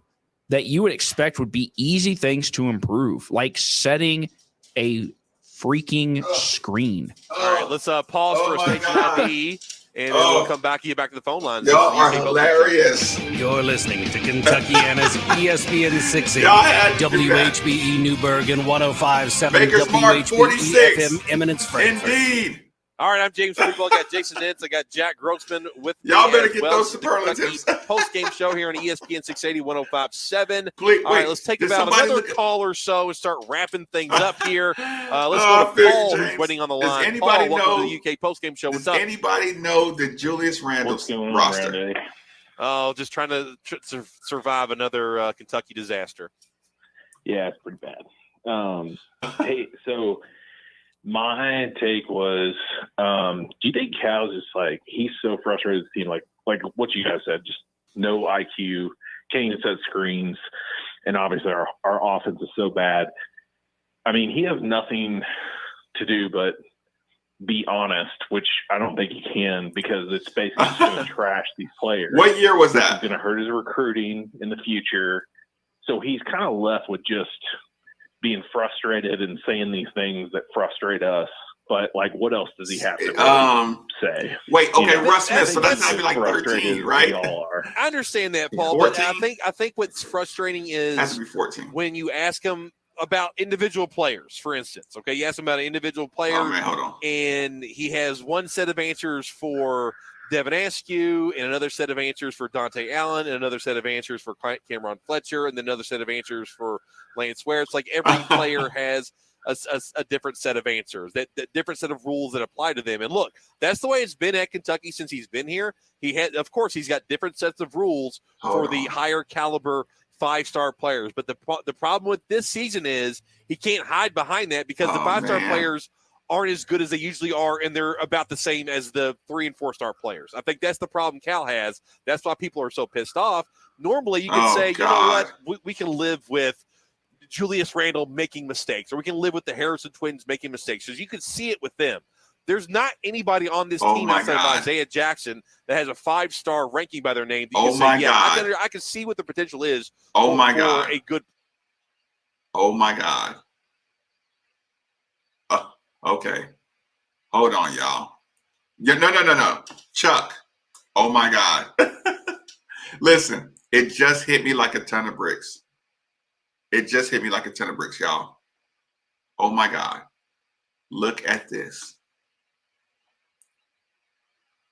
that you would expect would be easy things to improve, like setting a freaking screen. All right, let's pause for a station ID, and then we'll come back to the phone lines. Y'all are hilarious. You're listening to Kentuckiana's ESPN 680, Y'all had to do that. WHBE New Bergen 105.7, Bakersmark, WHBE 46. FM Eminence Frankfurt. Indeed. All right, I'm James Freeble. I got Jason Nitz. I got Jack Grossman with me. Y'all better as get well. those superlatives. Post-game show here on ESPN 680 105.7. Please, All right, let's take about another call or so and start wrapping things up here. Let's go to Paul, who's waiting on the line. Anybody Paul, welcome know, to the UK post-game show. What's does up? anybody know the Julius Randle's roster? Oh, just trying to survive another Kentucky disaster. Yeah, it's pretty bad. Hey, so my take was, do you think Cal's just like, he's so frustrated with the team, like what you guys said, just no IQ, can't even set screens, and obviously our offense is so bad. I mean, he has nothing to do but be honest, which I don't think he can, because it's basically just going to trash these players. What year was that? It's going to hurt his recruiting in the future. So he's kind of left with just being frustrated and saying these things that frustrate us. But, like, what else does he have to really say? Wait, okay, You know, Russ Smith, so that's not even like 13, right? We all are. I understand that, Paul, 14? but I think what's frustrating is Has to be 14. when you ask him about individual players, for instance. Okay, you ask him about an individual player, hold on. and he has one set of answers for Devin Askew, and another set of answers for Dante Allen, and another set of answers for Cameron Fletcher, and then another set of answers for Lance Ware. It's like every player has a different set of answers, that different set of rules that apply to them. And look, that's the way it's been at Kentucky since he's been here. Of course, he's got different sets of rules for the higher caliber 5-star players. But the problem with this season is he can't hide behind that, because the 5-star players aren't as good as they usually are, and they're about the same as the 3- and 4-star players. I think that's the problem Cal has. That's why people are so pissed off. Normally, you can say, you know what, we can live with Julius Randle making mistakes, or we can live with the Harrison twins making mistakes, because you can see it with them. There's not anybody on this team outside of Isaiah Jackson that has a 5-star ranking by their name. That you can say, yeah, I can see what the potential is for a good. Oh, my God. Okay. Hold on, y'all. Yeah, no. Chuck. Oh, my God. Listen, it just hit me like a ton of bricks. It just hit me like a ton of bricks, y'all. Oh, my God. Look at this.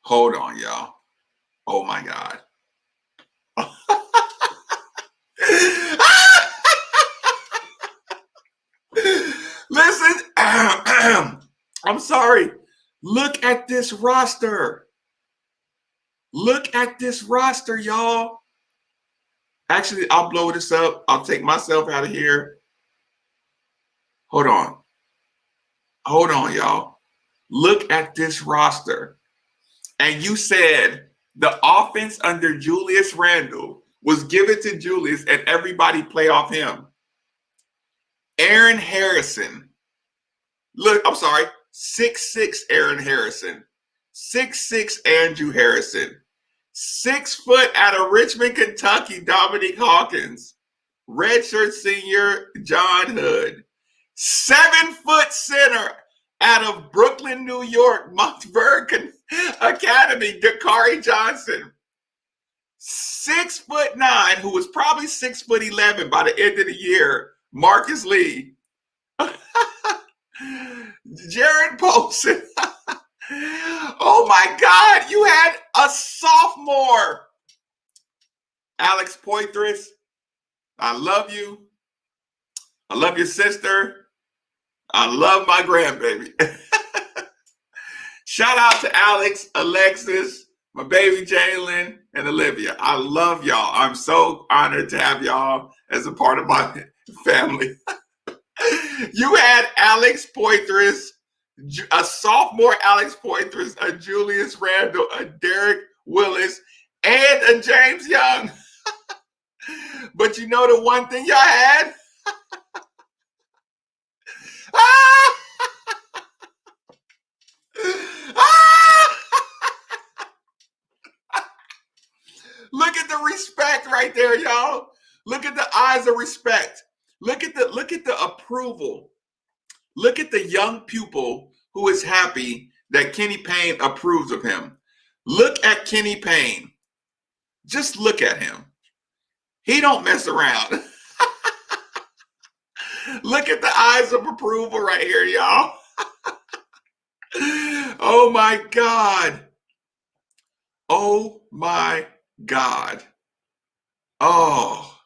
Hold on, y'all. Oh, my God. Listen, I'm sorry. Look at this roster. Look at this roster, y'all. Actually, I'll blow this up. I'll take myself out of here. Hold on. Hold on, y'all. Look at this roster. And you said the offense under Julius Randle was given to Julius and everybody play off him. Aaron Harrison. Look, I'm sorry. 6'6" Aaron Harrison. 6'6" Andrew Harrison. 6 foot out of Richmond, Kentucky, Dominique Hawkins. Redshirt senior, John Hood. 7 foot center out of Brooklyn, New York, Montverde Academy, Dakari Johnson. 6'9", who was probably 6'11" by the end of the year, Marcus Lee. Jared Polson. Oh my God, you had a sophomore. Alex Poitras, I love you. I love your sister. I love my grandbaby. Shout out to Alex, Alexis, my baby Jalen, and Olivia. I love y'all. I'm so honored to have y'all as a part of my family. You had Alex Poitras, a sophomore Alex Poitras, a Julius Randle, a Derek Willis, and a James Young. But you know the one thing y'all had? Look at the respect right there, y'all. Look at the eyes of respect. Look at the approval. Look at the young pupil who is happy that Kenny Payne approves of him. Look at Kenny Payne. Just look at him. He don't mess around. Look at the eyes of approval right here, y'all. Oh my God. Oh my God. Oh.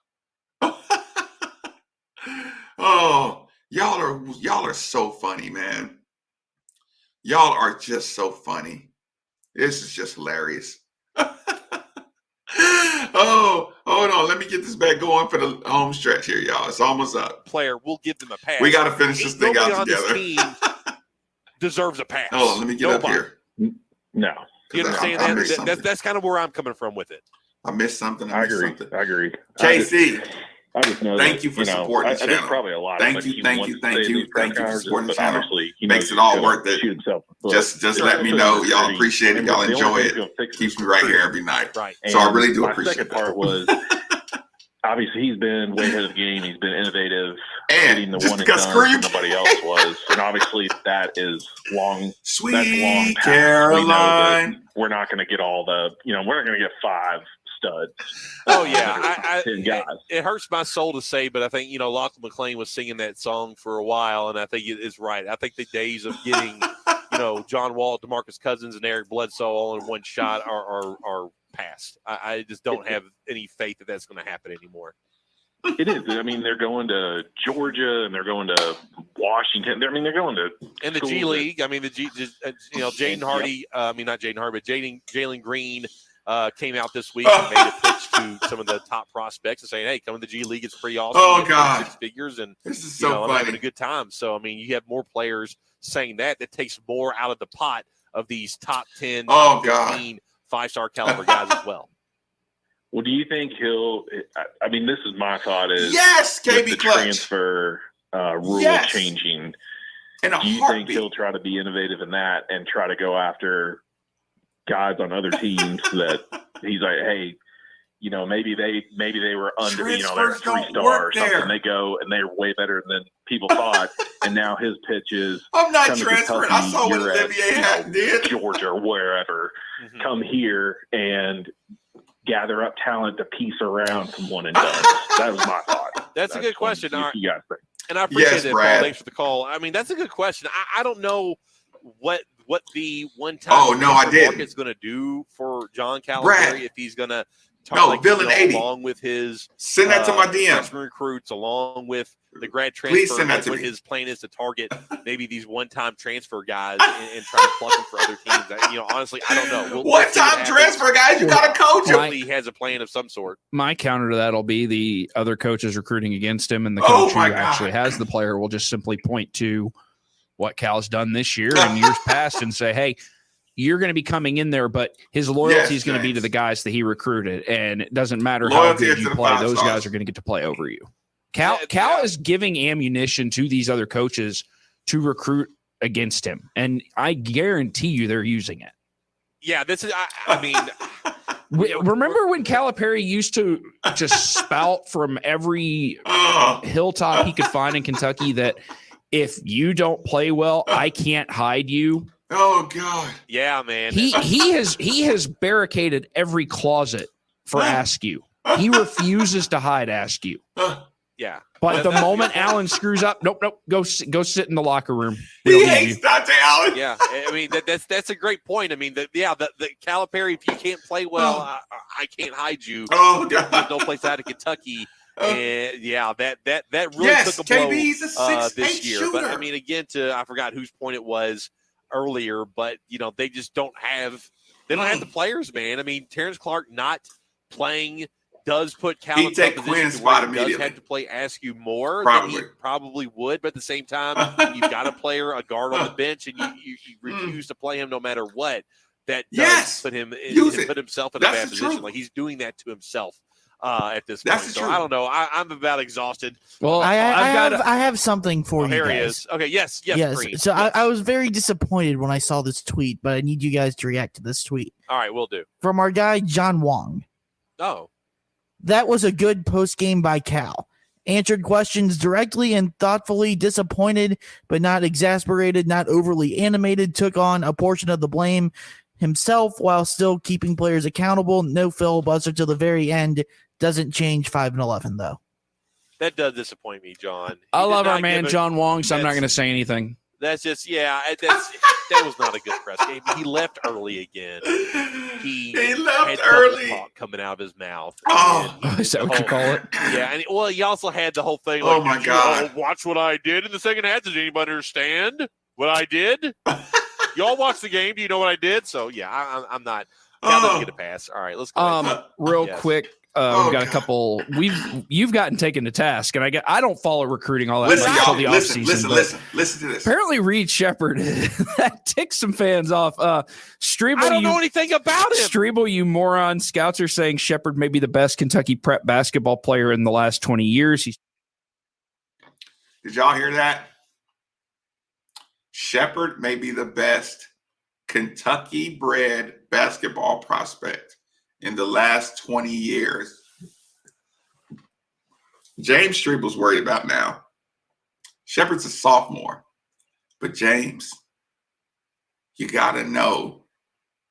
Oh, y'all are so funny, man. Y'all are just so funny. This is just hilarious. Oh, hold on. Let me get this back going for the home stretch here, y'all. It's almost up. Player, we'll give them a pass. We got to finish this thing Nobody out on together. this team deserves a pass. Hold on, let me get up here. No. You understand that? That's kind of where I'm coming from with it. I missed something. I agree. I agree. KC. I just know thank that, you for supporting the there's channel. probably a lot Thank of you for supporting the channel. He Makes it all worth it. Just let me know. Y'all appreciate it. Y'all enjoy it. Keeps me right here every night. Right. So I really do my appreciate second that. part was obviously he's been way ahead of the game. He's been innovative, and getting the just one and because done screw you. nobody else was. And obviously that is long. Sweet that's long past. Caroline. We know that we're not going to get all the. We're not going to get 5 studs. Oh yeah, 10 guys. It hurts my soul to say, but I think Lachlan McClain was singing that song for a while, and I think it is right. I think the days of getting John Wall, DeMarcus Cousins, and Eric Bledsoe all in one shot are past. I just don't have any faith that that's going to happen anymore. It is. I mean, they're going to Georgia and they're going to Washington. They're going to and the G League. I mean, Jaden Hardy. Not Jaden Hardy, but Jalen Green came out this week and made a pitch to some of the top prospects and saying, "Hey, come to the G League. It's pretty awesome. Oh God, 6 figures, and this is so I'm funny. having a good time." So I mean, you have more players saying that takes more out of the pot of these top 10, oh, 15 5-star caliber guys as well. Well, do you think he'll? I mean, this is my thought. Is yes, KB the Clutch. Transfer rule changing? In a do you heartbeat. think he'll try to be innovative in that and try to go after guys on other teams that he's like, hey, maybe they were under, they're a 3-star or something. They go and they're way better than people thought, and now his pitch is I'm not come to transferring. I Kentucky, saw what you're at, Olivier Hatton did. Georgia or wherever. Come here and gather up talent to piece around some one and done. That was my thought. That's a good question. All right. You guys think? And I appreciate that, Brad. Paul. Thanks for the call. I mean, that's a good question. I don't know what the one-time market's going to do for John Calipari, if he's going to Villain 80 along with his send that to my DM. freshman recruits, along with the grad transfer. Please send that to what me. his plan is to target maybe these one-time transfer guys and try to pluck them for other teams. Honestly, I don't know. We'll see what One-time happens. transfer guys, you got to coach him. Hopefully he has a plan of some sort. My counter to that will be the other coaches recruiting against him, and the Oh, coach who my God. actually has the player will just simply point to what Cal's done this year and years past and say, hey, you're going to be coming in there, but his loyalty is going to be to the guys that he recruited, and it doesn't matter how Loyalty good is you to the play. 5 Those stars. guys are going to get to play over you. Cal is giving ammunition to these other coaches to recruit against him, and I guarantee you they're using it. Yeah, this is. I mean, remember when Calipari used to just spout from every hilltop he could find in Kentucky that if you don't play well, I can't hide you. Oh God. Yeah, man. He has barricaded every closet for Askew. He refuses to hide Askew. Yeah. But the moment Allen screws up, nope, go sit in the locker room. He hates Dante Allen. Yeah, I mean that's a great point. I mean, the Calipari, if you can't play well, I can't hide you. Oh God. There's no place out of Kentucky. And that really took a blow this year. But I mean, again, I forgot whose point it was earlier, but they just don't have the players, man. I mean, Terrence Clark not playing does put Cal in some position where he does have to play Askew more than he probably would, but at the same time, you've got a player, a guard on the bench, and you refuse to play him no matter what. That does put him put himself in a bad position. Like he's doing that to himself at this point. So I don't know. I'm about exhausted. Well, I have something for you here guys. he is. Okay, yes. Green. So I was very disappointed when I saw this tweet, but I need you guys to react to this tweet. All right, we'll do. From our guy, John Wong. Oh. That was a good post game by Cal. Answered questions directly and thoughtfully, disappointed, but not exasperated, not overly animated, took on a portion of the blame himself while still keeping players accountable. No filibuster to the very end. Doesn't change 5-11, though. That does disappoint me, John. I love our man, John Wong, so I'm not going to say anything. That's just that was not a good press game. He left early again. He left had early. double talk coming out of his mouth. Oh, is that what you call it? Yeah, and he also had the whole thing Oh like, my God. watch what I did in the second half. Does anybody understand what I did? Y'all watch the game. Do you know what I did? So yeah, I'm not. Cal doesn't get a pass. All right, let's go. Real Yes. quick. We've got a couple. You've gotten taken to task, and I don't follow recruiting all that Listen, much until y'all. the Listen, offseason. listen to this. Apparently, Reed Shepherd that ticks some fans off. Strebel, I don't know anything about him. Strebel, you moron! Scouts are saying Shepherd may be the best Kentucky prep basketball player in the last 20 years. Did y'all hear that? Shepherd may be the best Kentucky-bred basketball prospect in the last 20 years. James Strebel's worried about now. Shepherd's a sophomore. But James, you got to know,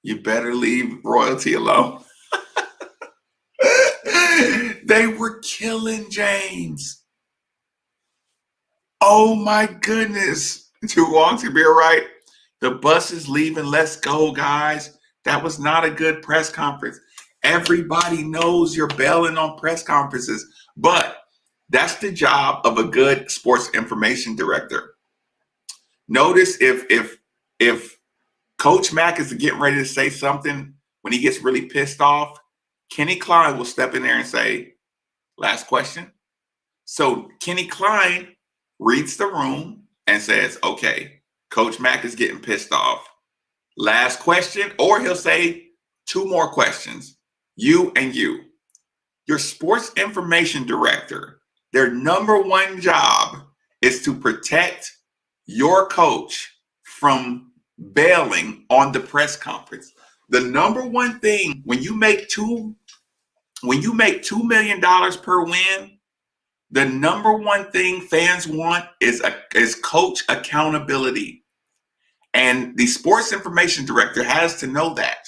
you better leave royalty alone. They were killing James. Oh, my goodness. Too long to be right. The bus is leaving. Let's go, guys. That was not a good press conference. Everybody knows you're bailing on press conferences, but that's the job of a good sports information director. Notice if Coach Mack is getting ready to say something when he gets really pissed off, Kenny Klein will step in there and say, last question. So Kenny Klein reads the room and says, okay, Coach Mack is getting pissed off. Last question, or he'll say 2 more questions. You and you. Your sports information director, their number one job is to protect your coach from bailing on the press conference. The number one thing when you make $2 million per win, the number one thing fans want is coach accountability. And the sports information director has to know that.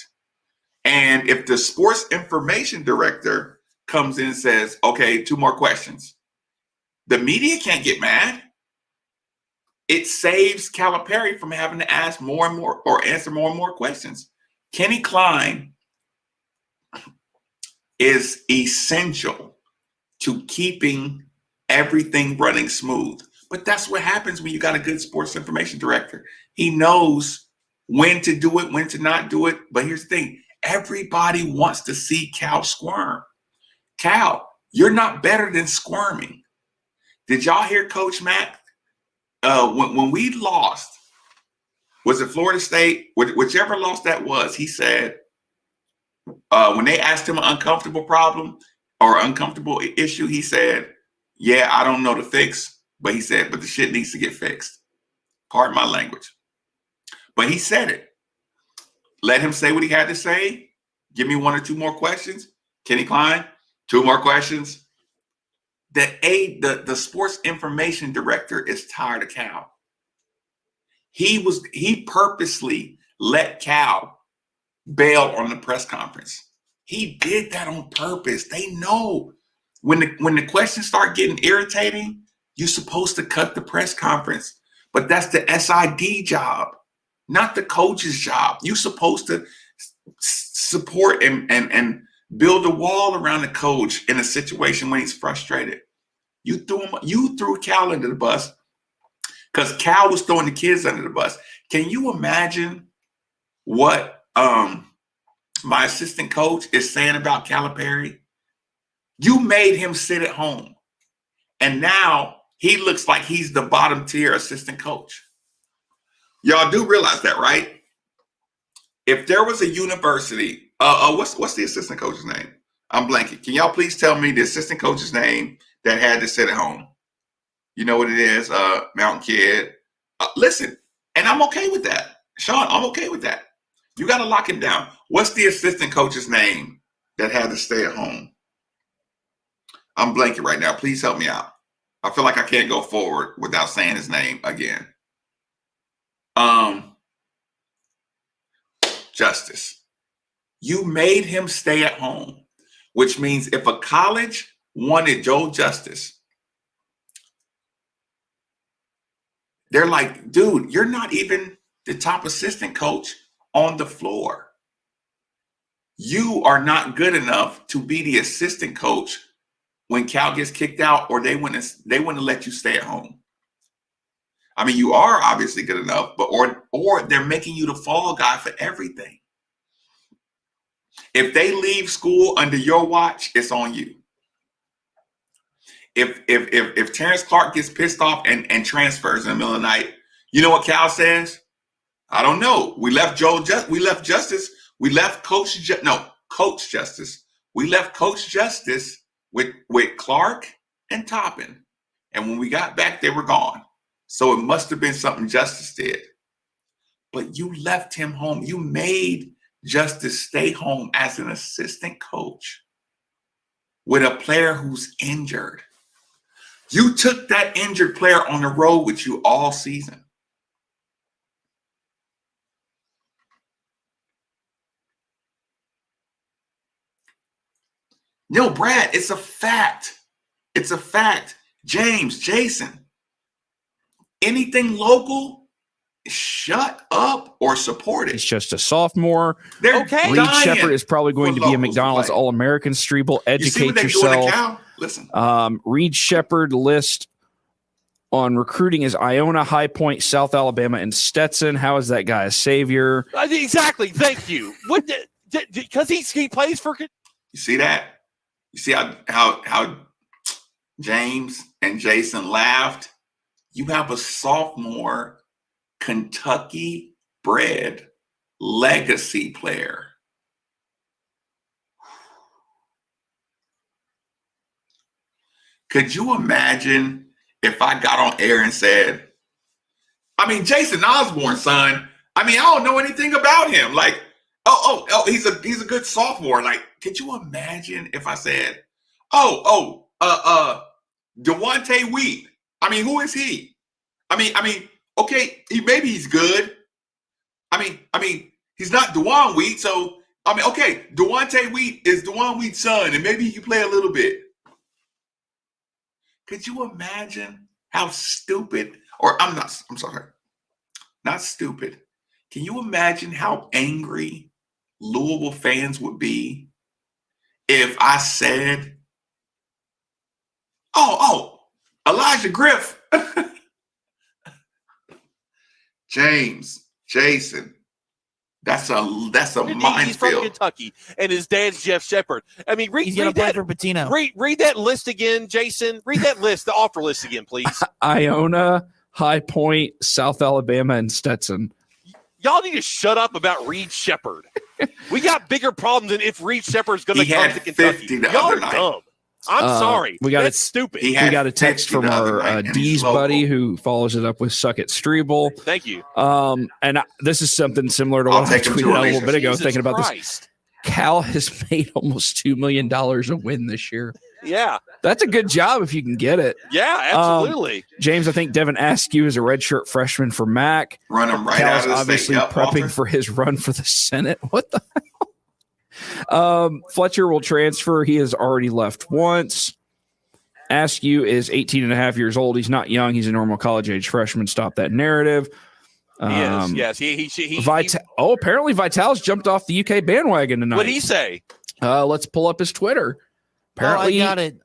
And if the sports information director comes in and says, okay, 2 more questions, the media can't get mad. It saves Calipari from having to ask more and more or answer more and more questions. Kenny Klein is essential to keeping everything running smooth. But that's what happens when you got a good sports information director. He knows when to do it, when to not do it. But here's the thing. Everybody wants to see Cal squirm. Cal, you're not better than squirming. Did y'all hear Coach Mack? When we lost, was it Florida State? Whichever loss that was, he said, when they asked him an uncomfortable problem or uncomfortable issue, he said, yeah, I don't know the fix. But he said, but the shit needs to get fixed. Pardon my language. But he said it. Let him say what he had to say. Give me 1 or 2 more questions. Kenny Klein, 2 more questions. The sports information director is tired of Cal. He purposely let Cal bail on the press conference. He did that on purpose. They know when the questions start getting irritating, you're supposed to cut the press conference. But that's the SID job, not the coach's job. You're supposed to support and build a wall around the coach in a situation when he's frustrated. You threw Cal under the bus because Cal was throwing the kids under the bus. Can you imagine what my assistant coach is saying about Calipari? You made him sit at home, and now he looks like he's the bottom tier assistant coach. Y'all do realize that, right? If there was a university, what's the assistant coach's name? I'm blanking. Can y'all please tell me the assistant coach's name that had to sit at home? You know what it is? Mountain Kid. Listen, and I'm okay with that. Sean, I'm okay with that. You got to lock him down. What's the assistant coach's name that had to stay at home? I'm blanking right now. Please help me out. I feel like I can't go forward without saying his name again. Justice. You made him stay at home, which means if a college wanted Joe Justice, They're like, dude, you're not even the top assistant coach on the floor. You are not good enough to be the assistant coach when Cal gets kicked out, or they wouldn't let you stay at home. I mean, you are obviously good enough, but or they're making you the fall guy for everything. If they leave school under your watch, it's on you. If Terrence Clark gets pissed off and transfers in the middle of the night, you know what Cal says? I don't know. We left Justice. We left Coach Justice. We left Coach Justice with Clark and Toppin. And when we got back, they were gone. So it must have been something Justice did. But you left him home. You made Justice stay home as an assistant coach with a player who's injured. You took that injured player on the road with you all season. No, Brad, it's a fact. It's a fact. James, Jason, anything local, shut up or support it. He's just a sophomore. They're okay. Reed Shepherd is probably going to be a McDonald's All-American. Streeble, educate yourself. Listen. Reed Shepherd list on recruiting is Iona, High Point, South Alabama, and Stetson. How is that guy a savior? Exactly. Thank you. What? Because he plays for. You see that? You see how James and Jason laughed? You have a sophomore Kentucky-bred legacy player. Could you imagine if I got on air and said, I mean, Jason Osborne's son, I mean, I don't know anything about him. Like, oh, he's a good sophomore. Like, could you imagine if I said, Devontae Wheat? I mean, who is he? I mean, okay, maybe he's good. I mean, he's not Dewan Wheat, so I mean, okay, Devontae Wheat is Dewan Wheat's son, and maybe he can play a little bit. Could you imagine how stupid, or I'm sorry, not stupid. Can you imagine how angry Louisville fans would be if I said, Elijah Griff, James, Jason, that's a He's from minefield. Kentucky, and his dad's Jeff Shepherd. I mean, read that for Patino. Read that list again, Jason. Read that list, the offer list again, please. Iona, High Point, South Alabama, and Stetson. Y'all need to shut up about Reed Shepherd. We got bigger problems than if Reed Shepherd's going to come to Kentucky. Y'all are dumb. I'm sorry. That's stupid. We got a text from our D's buddy who follows it up with "Suck it, Streeble." Thank you. And this is something similar to what I tweeted out a little bit ago. Jesus thinking about Christ. this, Cal has made almost $2 million a win this year. Yeah, that's a good job if you can get it. Yeah, absolutely. James, I think Devin Askew is a redshirt freshman for Mac. Run him right Cal's out of the obviously state. Yep, prepping Walter. for his run for the Senate. What the hell? Fletcher will transfer. He has already left once. Askew is 18 and a half years old. He's not young. He's a normal college-age freshman. Stop that narrative. Yes. Apparently Vital's jumped off the UK bandwagon tonight. What'd he say? Let's pull up his Twitter. Apparently, I got it.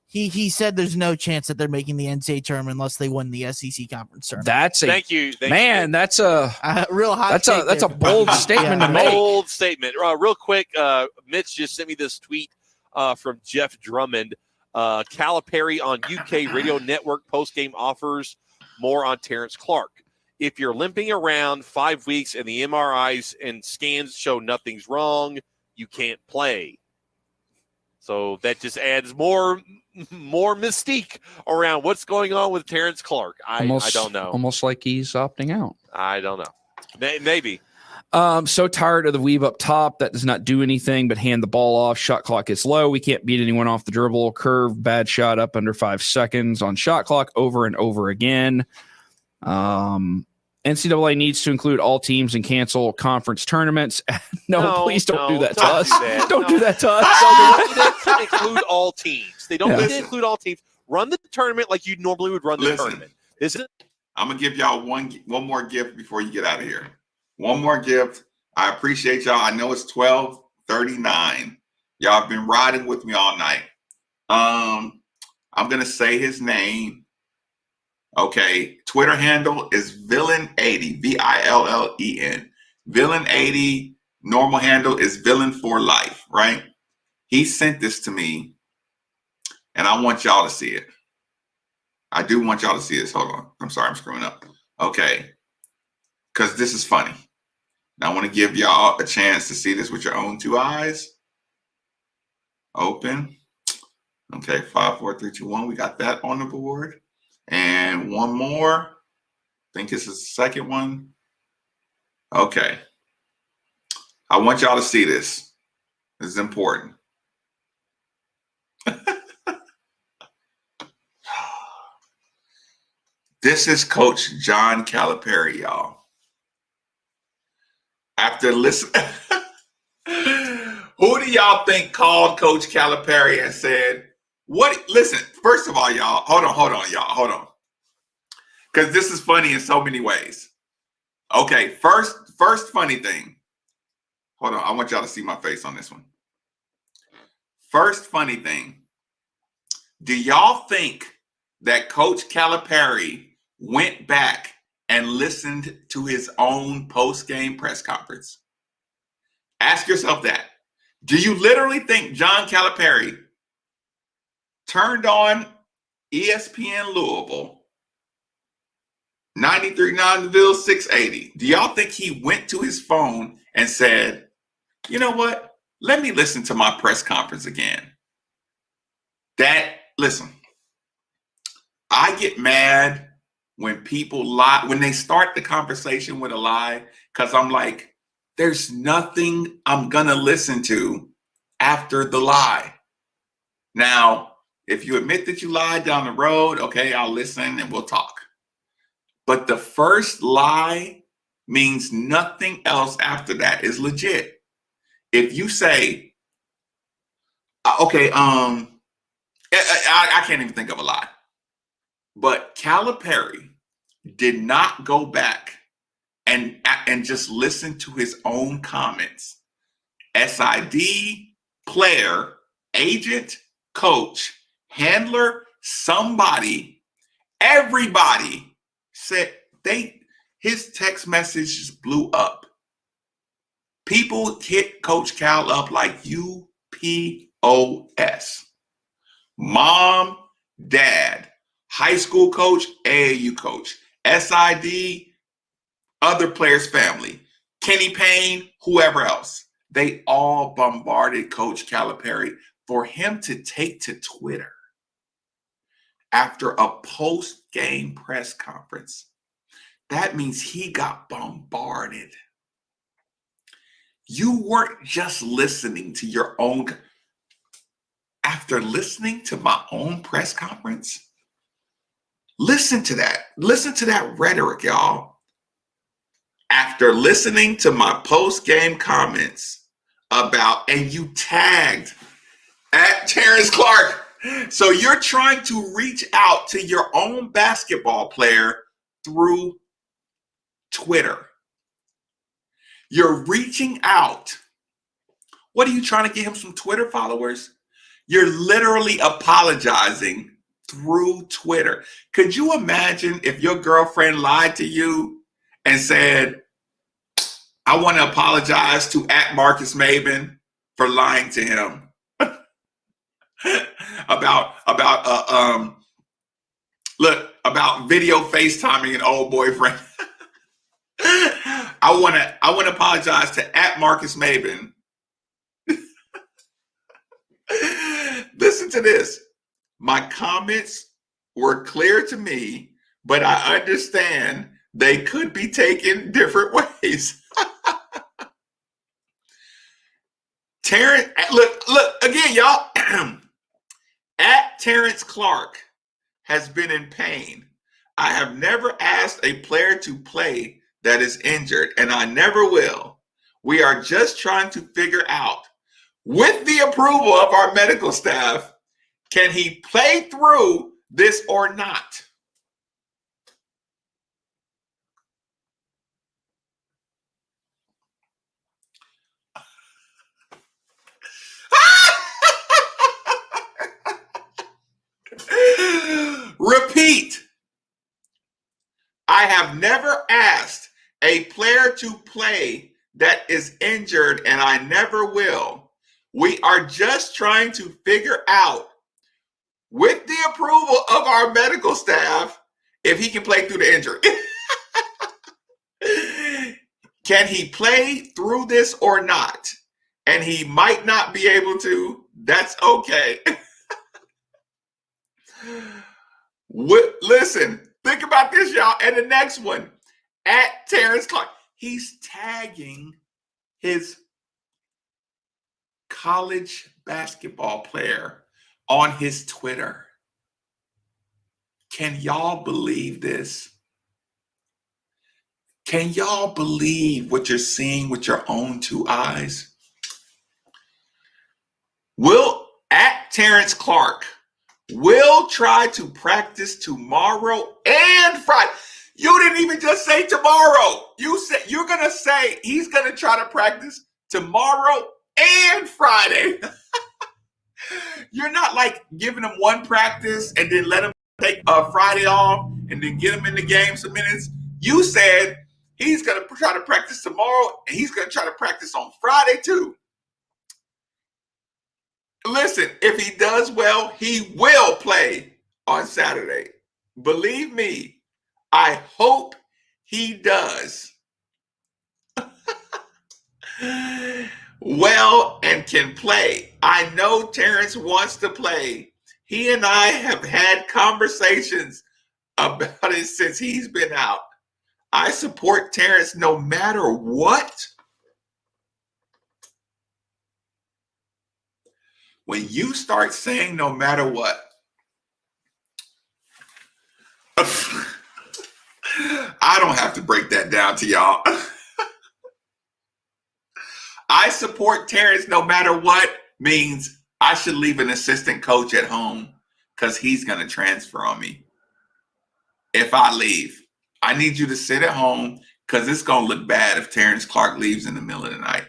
He said there's no chance that they're making the NCAA tournament unless they win the SEC conference tournament. That's Thank you. That's a real hot. That's a bold statement to make. Bold statement. Real quick, Mitch just sent me this tweet from Jeff Drummond. Calipari on UK Radio Network postgame offers more on Terrence Clark. If you're limping around 5 weeks and the MRIs and scans show nothing's wrong, you can't play. So that just adds more mystique around what's going on with Terrence Clark. I don't know. Almost like he's opting out. I don't know. Maybe. So tired of the weave up top that does not do anything but hand the ball off. Shot clock is low. We can't beat anyone off the dribble. Curve, bad shot up under 5 seconds on shot clock over and over again. NCAA needs to include all teams and cancel conference tournaments. No, please don't do that to us. Don't do that to us. They don't need to include all teams. They don't need to include all teams. Run the tournament like you normally would run the tournament. I'm gonna give y'all one more gift before you get out of here. One more gift. I appreciate y'all. I know it's 12:39. Y'all have been riding with me all night. I'm gonna say his name. Okay, Twitter handle is Villain80, VILLEN. Villain80. Normal handle is Villain for Life, right? He sent this to me, and I want y'all to see it. I do want y'all to see this. Hold on. I'm sorry, I'm screwing up. Okay, because this is funny. Now I want to give y'all a chance to see this with your own two eyes. Open. Okay, 5, 4, 3, 2, 1. We got that on the board. And one more. I think this is the second one. Okay. I want y'all to see this. This is important. This is Coach John Calipari, y'all. After listening, who do y'all think called Coach Calipari and said, what? Listen, first of all, y'all, hold on, y'all, hold on. Because this is funny in so many ways. Okay, first funny thing. Hold on, I want y'all to see my face on this one. First funny thing. Do y'all think that Coach Calipari went back and listened to his own post-game press conference? Ask yourself that. Do you literally think John Calipari turned on ESPN Louisville, 93.9 The Ville 680? Do y'all think he went to his phone and said, you know what? Let me listen to my press conference again? Listen, I get mad when people lie, when they start the conversation with a lie, because I'm like, there's nothing I'm gonna listen to after the lie. Now, if you admit that you lied down the road, okay, I'll listen and we'll talk. But the first lie means nothing else after that is legit. If you say, okay, I can't even think of a lie. But Calipari did not go back and just listen to his own comments. SID, player, agent, coach, handler, somebody, everybody said his text message just blew up. People hit Coach Cal up like UPOS. Mom, dad, high school coach, AAU coach, SID, other players' family, Kenny Payne, whoever else. They all bombarded Coach Calipari for him to take to Twitter after a post-game press conference. That means he got bombarded. You weren't just listening to your own. After listening to my own press conference, listen to that. Listen to that rhetoric, y'all. After listening to my post-game comments about, and you tagged at Terrence Clark. So you're trying to reach out to your own basketball player through Twitter. You're reaching out. What are you trying to get him some Twitter followers? You're literally apologizing through Twitter. Could you imagine if your girlfriend lied to you and said, I want to apologize to @Marcus Maben for lying to him about video FaceTiming an old boyfriend. I want to apologize to @Marcus Maben. Listen to this. My comments were clear to me, but I understand they could be taken different ways. Terrence, look again, y'all. @Terrence Clark has been in pain. I have never asked a player to play that is injured, and I never will. We are just trying to figure out, with the approval of our medical staff, can he play through this or not? repeat, I have never asked a player to play that is injured, and I never will. We are just trying to figure out, with the approval of our medical staff, if he can play through the injury. Can he play through this or not? And he might not be able to. That's okay. Listen, think about this, y'all. And the next one, at Terrence Clark, he's tagging his college basketball player on his Twitter. Can y'all believe this? Can y'all believe what you're seeing with your own two eyes? At Terrence Clark, will try to practice tomorrow and Friday. You didn't even just say tomorrow. You said you're going to say he's going to try to practice tomorrow and Friday. You're not like giving him one practice and then let him take Friday off and then get him in the game some minutes. You said he's going to try to practice tomorrow and he's going to try to practice on Friday too. Listen, if he does well, he will play on Saturday. Believe me, I hope he does well and can play. I know Terrence wants to play. He and I have had conversations about it since he's been out. I support Terrence no matter what. When you start saying no matter what, I don't have to break that down to y'all. I support Terrence no matter what means I should leave an assistant coach at home because he's going to transfer on me. If I leave, I need you to sit at home because it's going to look bad if Terrence Clark leaves in the middle of the night.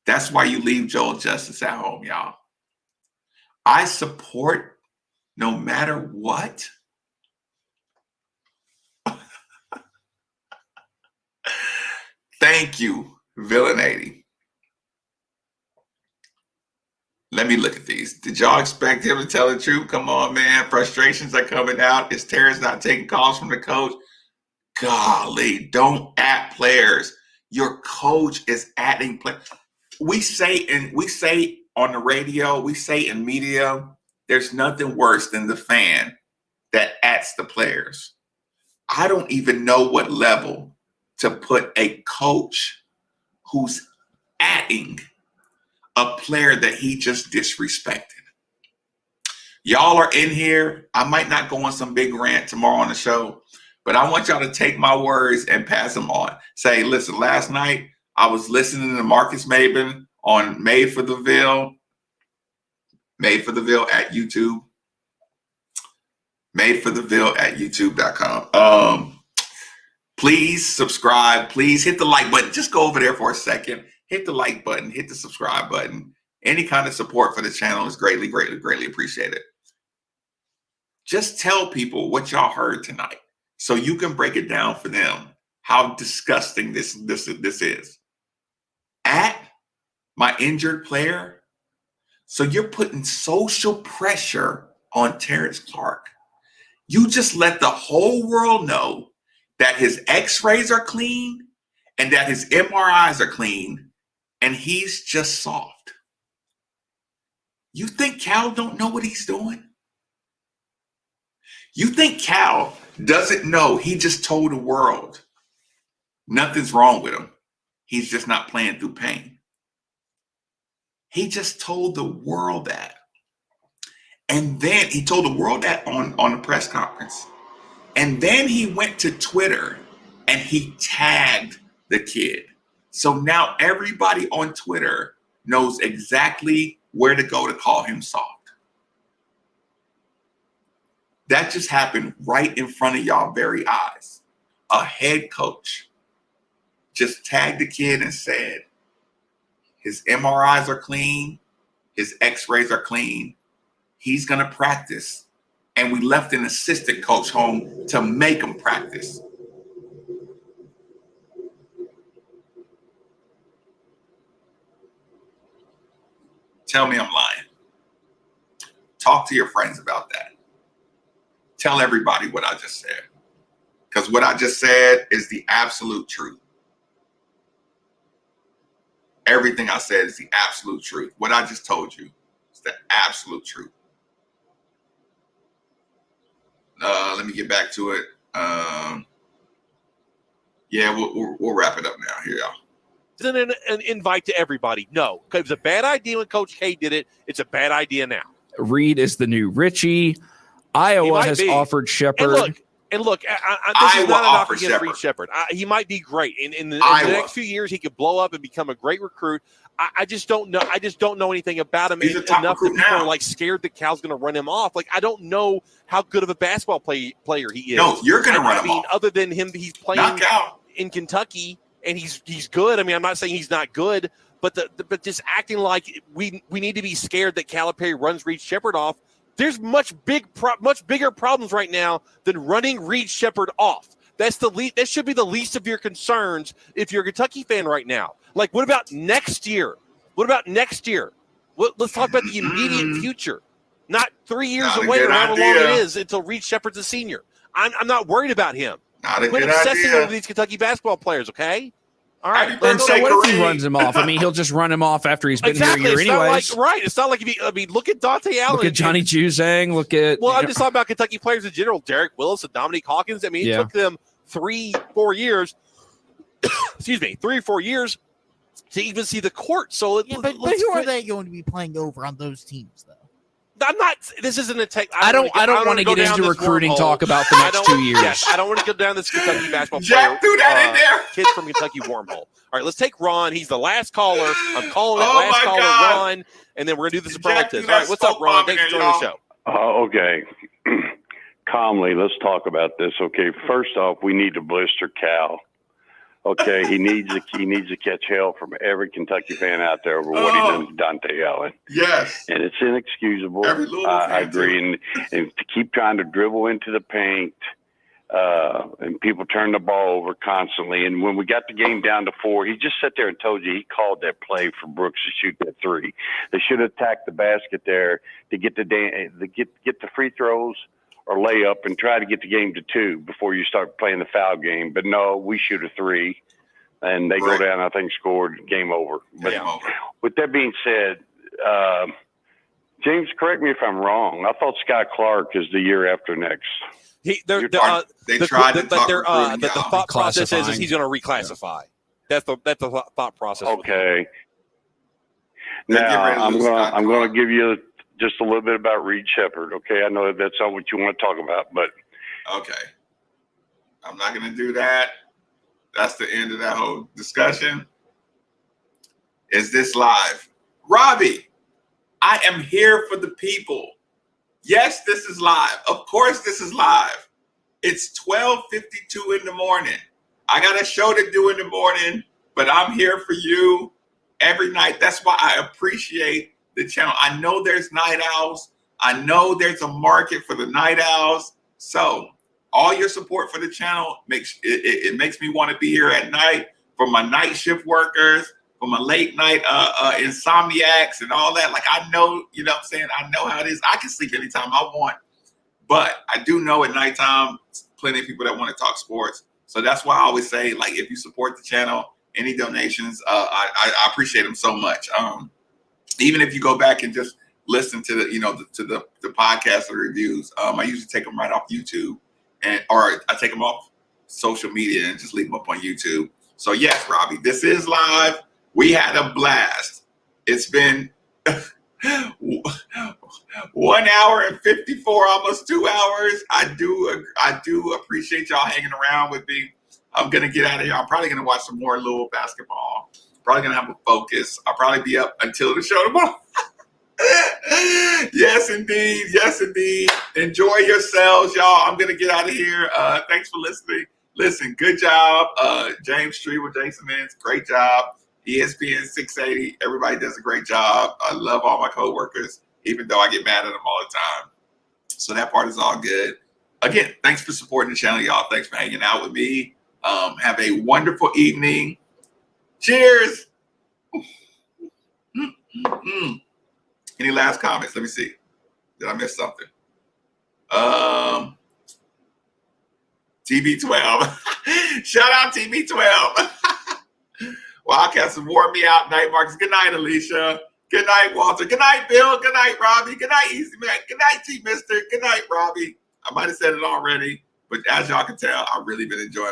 That's why you leave Joel Justice at home, y'all. I support no matter what. Thank you, Villain80. Let me look at these. Did y'all expect him to tell the truth? Come on, man. Frustrations are coming out. Is Terrence not taking calls from the coach? Golly, don't at players. Your coach is atting players. We say on the radio, we say in media, there's nothing worse than the fan that ats the players. I don't even know what level to put a coach who's atting a player that he just disrespected. Y'all are in here. I might not go on some big rant tomorrow on the show, but I want y'all to take my words and pass them on. Say, listen, last night I was listening to Marcus Maben on Made for the Ville at YouTube. Made for the Ville at youtube.com. Please subscribe. Please hit the like button. Just go over there for a second. Hit the like button. Hit the subscribe button. Any kind of support for the channel is greatly, greatly, greatly appreciated. Just tell people what y'all heard tonight so you can break it down for them how disgusting this is. At my injured player. So you're putting social pressure on Terrence Clark. You just let the whole world know that his x-rays are clean and that his MRIs are clean and he's just soft. You think Cal don't know what he's doing? You think Cal doesn't know he just told the world nothing's wrong with him. He's just not playing through pain. He just told the world that. And then he told the world that on a press conference. And then he went to Twitter and he tagged the kid. So now everybody on Twitter knows exactly where to go to call him soft. That just happened right in front of y'all very eyes. A head coach just tagged the kid and said, his MRIs are clean. His x-rays are clean. He's going to practice and we left an assistant coach home to make them practice. Tell me I'm lying. Talk to your friends about that. Tell everybody what I just said. Because what I just said is the absolute truth. Everything I said is the absolute truth. What I just told you is the absolute truth. Let me get back to it. Yeah, we'll wrap it up now. Here, y'all. Isn't an invite to everybody? No, because it was a bad idea when Coach K did it. It's a bad idea now. Reed is the new Richie. Iowa has offered Shepard. And look, this is not a knock against Reed Shepard. He might be great. In the next few years, he could blow up and become a great recruit. I just don't know. I just don't know anything about him enough that people are like scared that Cal's going to run him off. Like, I don't know how good of a basketball player he is. No, you're going to run him off. Other than him, he's playing in Kentucky and he's good. I mean, I'm not saying he's not good, but just acting like we need to be scared that Calipari runs Reed Shepard off. There's much bigger problems right now than running Reed Shepard off. That should be the least of your concerns if you're a Kentucky fan right now. Like, what about next year? Let's talk about the immediate future, not 3 years away or however long it is until Reed Shepard's a senior. I'm not worried about him. Quit obsessing over these Kentucky basketball players, okay? All right. And so what if he runs him off? I mean, he'll just run him off after he's been here a year anyways. It's not like look at Dante Allen. Look at Johnny Juzang. Look at. Well, I'm just talking about Kentucky players in general. Derek Willis and Dominique Hawkins. I mean, it took them 3-4 years. Excuse me, 3 or 4 years to even see the court. So, but who are they going to be playing over on those teams, though? I'm not. This isn't a tech. I don't want to get into recruiting talk about the next 2 years. Yes, I don't want to go down this Kentucky basketball Jack threw that in there. Kids from Kentucky wormhole. All right, let's take Ron. He's the last caller. I'm calling it last caller, Ron, and then we're gonna do the superlatives. All right, what's up, Ron? Thanks for joining the show. Okay. Calmly, let's talk about this. Okay, first off, we need to blister Cal. Okay, he needs to catch hell from every Kentucky fan out there over what he done to Dante Allen. Yes, and it's inexcusable. I agree, and to keep trying to dribble into the paint, and people turn the ball over constantly. And when we got the game down to 4, he just sat there and told you he called that play for Brooks to shoot that 3. They should have attacked the basket there to get the free throws or lay up and try to get the game to 2 before you start playing the foul game. But no, we shoot a 3 and they go down, I think, scored, game over. But with that being said, James, correct me if I'm wrong. I thought Sky Clark is the year after next. The thought process is he's going to reclassify. That's the thought process. Okay. Now I'm going to give you just a little bit about Reed Shepard. Okay, I know that's not what you want to talk about, but okay, I'm not going to do that. That's the end of that whole discussion. Is this live? Robbie, I am here for the people. Yes, this is live. Of course, this is live. It's 12:52 in the morning. I got a show to do in the morning, but I'm here for you every night. That's why I appreciate the channel. I know there's night owls. I know there's a market for the night owls. So all your support for the channel makes me want to be here at night, for my night shift workers, for my late night insomniacs and all that. Like, I know, you know what I'm saying? I know how it is. I can sleep anytime I want. But I do know at nighttime, plenty of people that want to talk sports. So that's why I always say, like, if you support the channel, any donations, I appreciate them so much. Even if you go back and just listen to the podcast or reviews, I usually take them right off YouTube, or I take them off social media and just leave them up on YouTube. So yes, Robbie, this is live. We had a blast. It's been 1 hour and 54, almost 2 hours. I do appreciate y'all hanging around with me. I'm gonna get out of here. I'm probably gonna watch some more Louisville basketball. Probably gonna have a focus. I'll probably be up until the show tomorrow. Yes, indeed. Yes, indeed. Enjoy yourselves, y'all. I'm gonna get out of here. Thanks for listening. Listen, good job, James Street, Jason Mintz. Great job. ESPN 680. Everybody does a great job. I love all my coworkers, even though I get mad at them all the time. So that part is all good. Again, thanks for supporting the channel, y'all. Thanks for hanging out with me. Have a wonderful evening. Cheers. Any last comments? Let me see. Did I miss something? TB12. Shout out TB12. Wildcats have worn me out. Night Marcus. Good night, Alicia. Good night, Walter. Good night, Bill. Good night, Robbie. Good night, Easy Man. Good night, T Mister. Good night, Robbie. I might have said it already, but as y'all can tell, I've really been enjoying my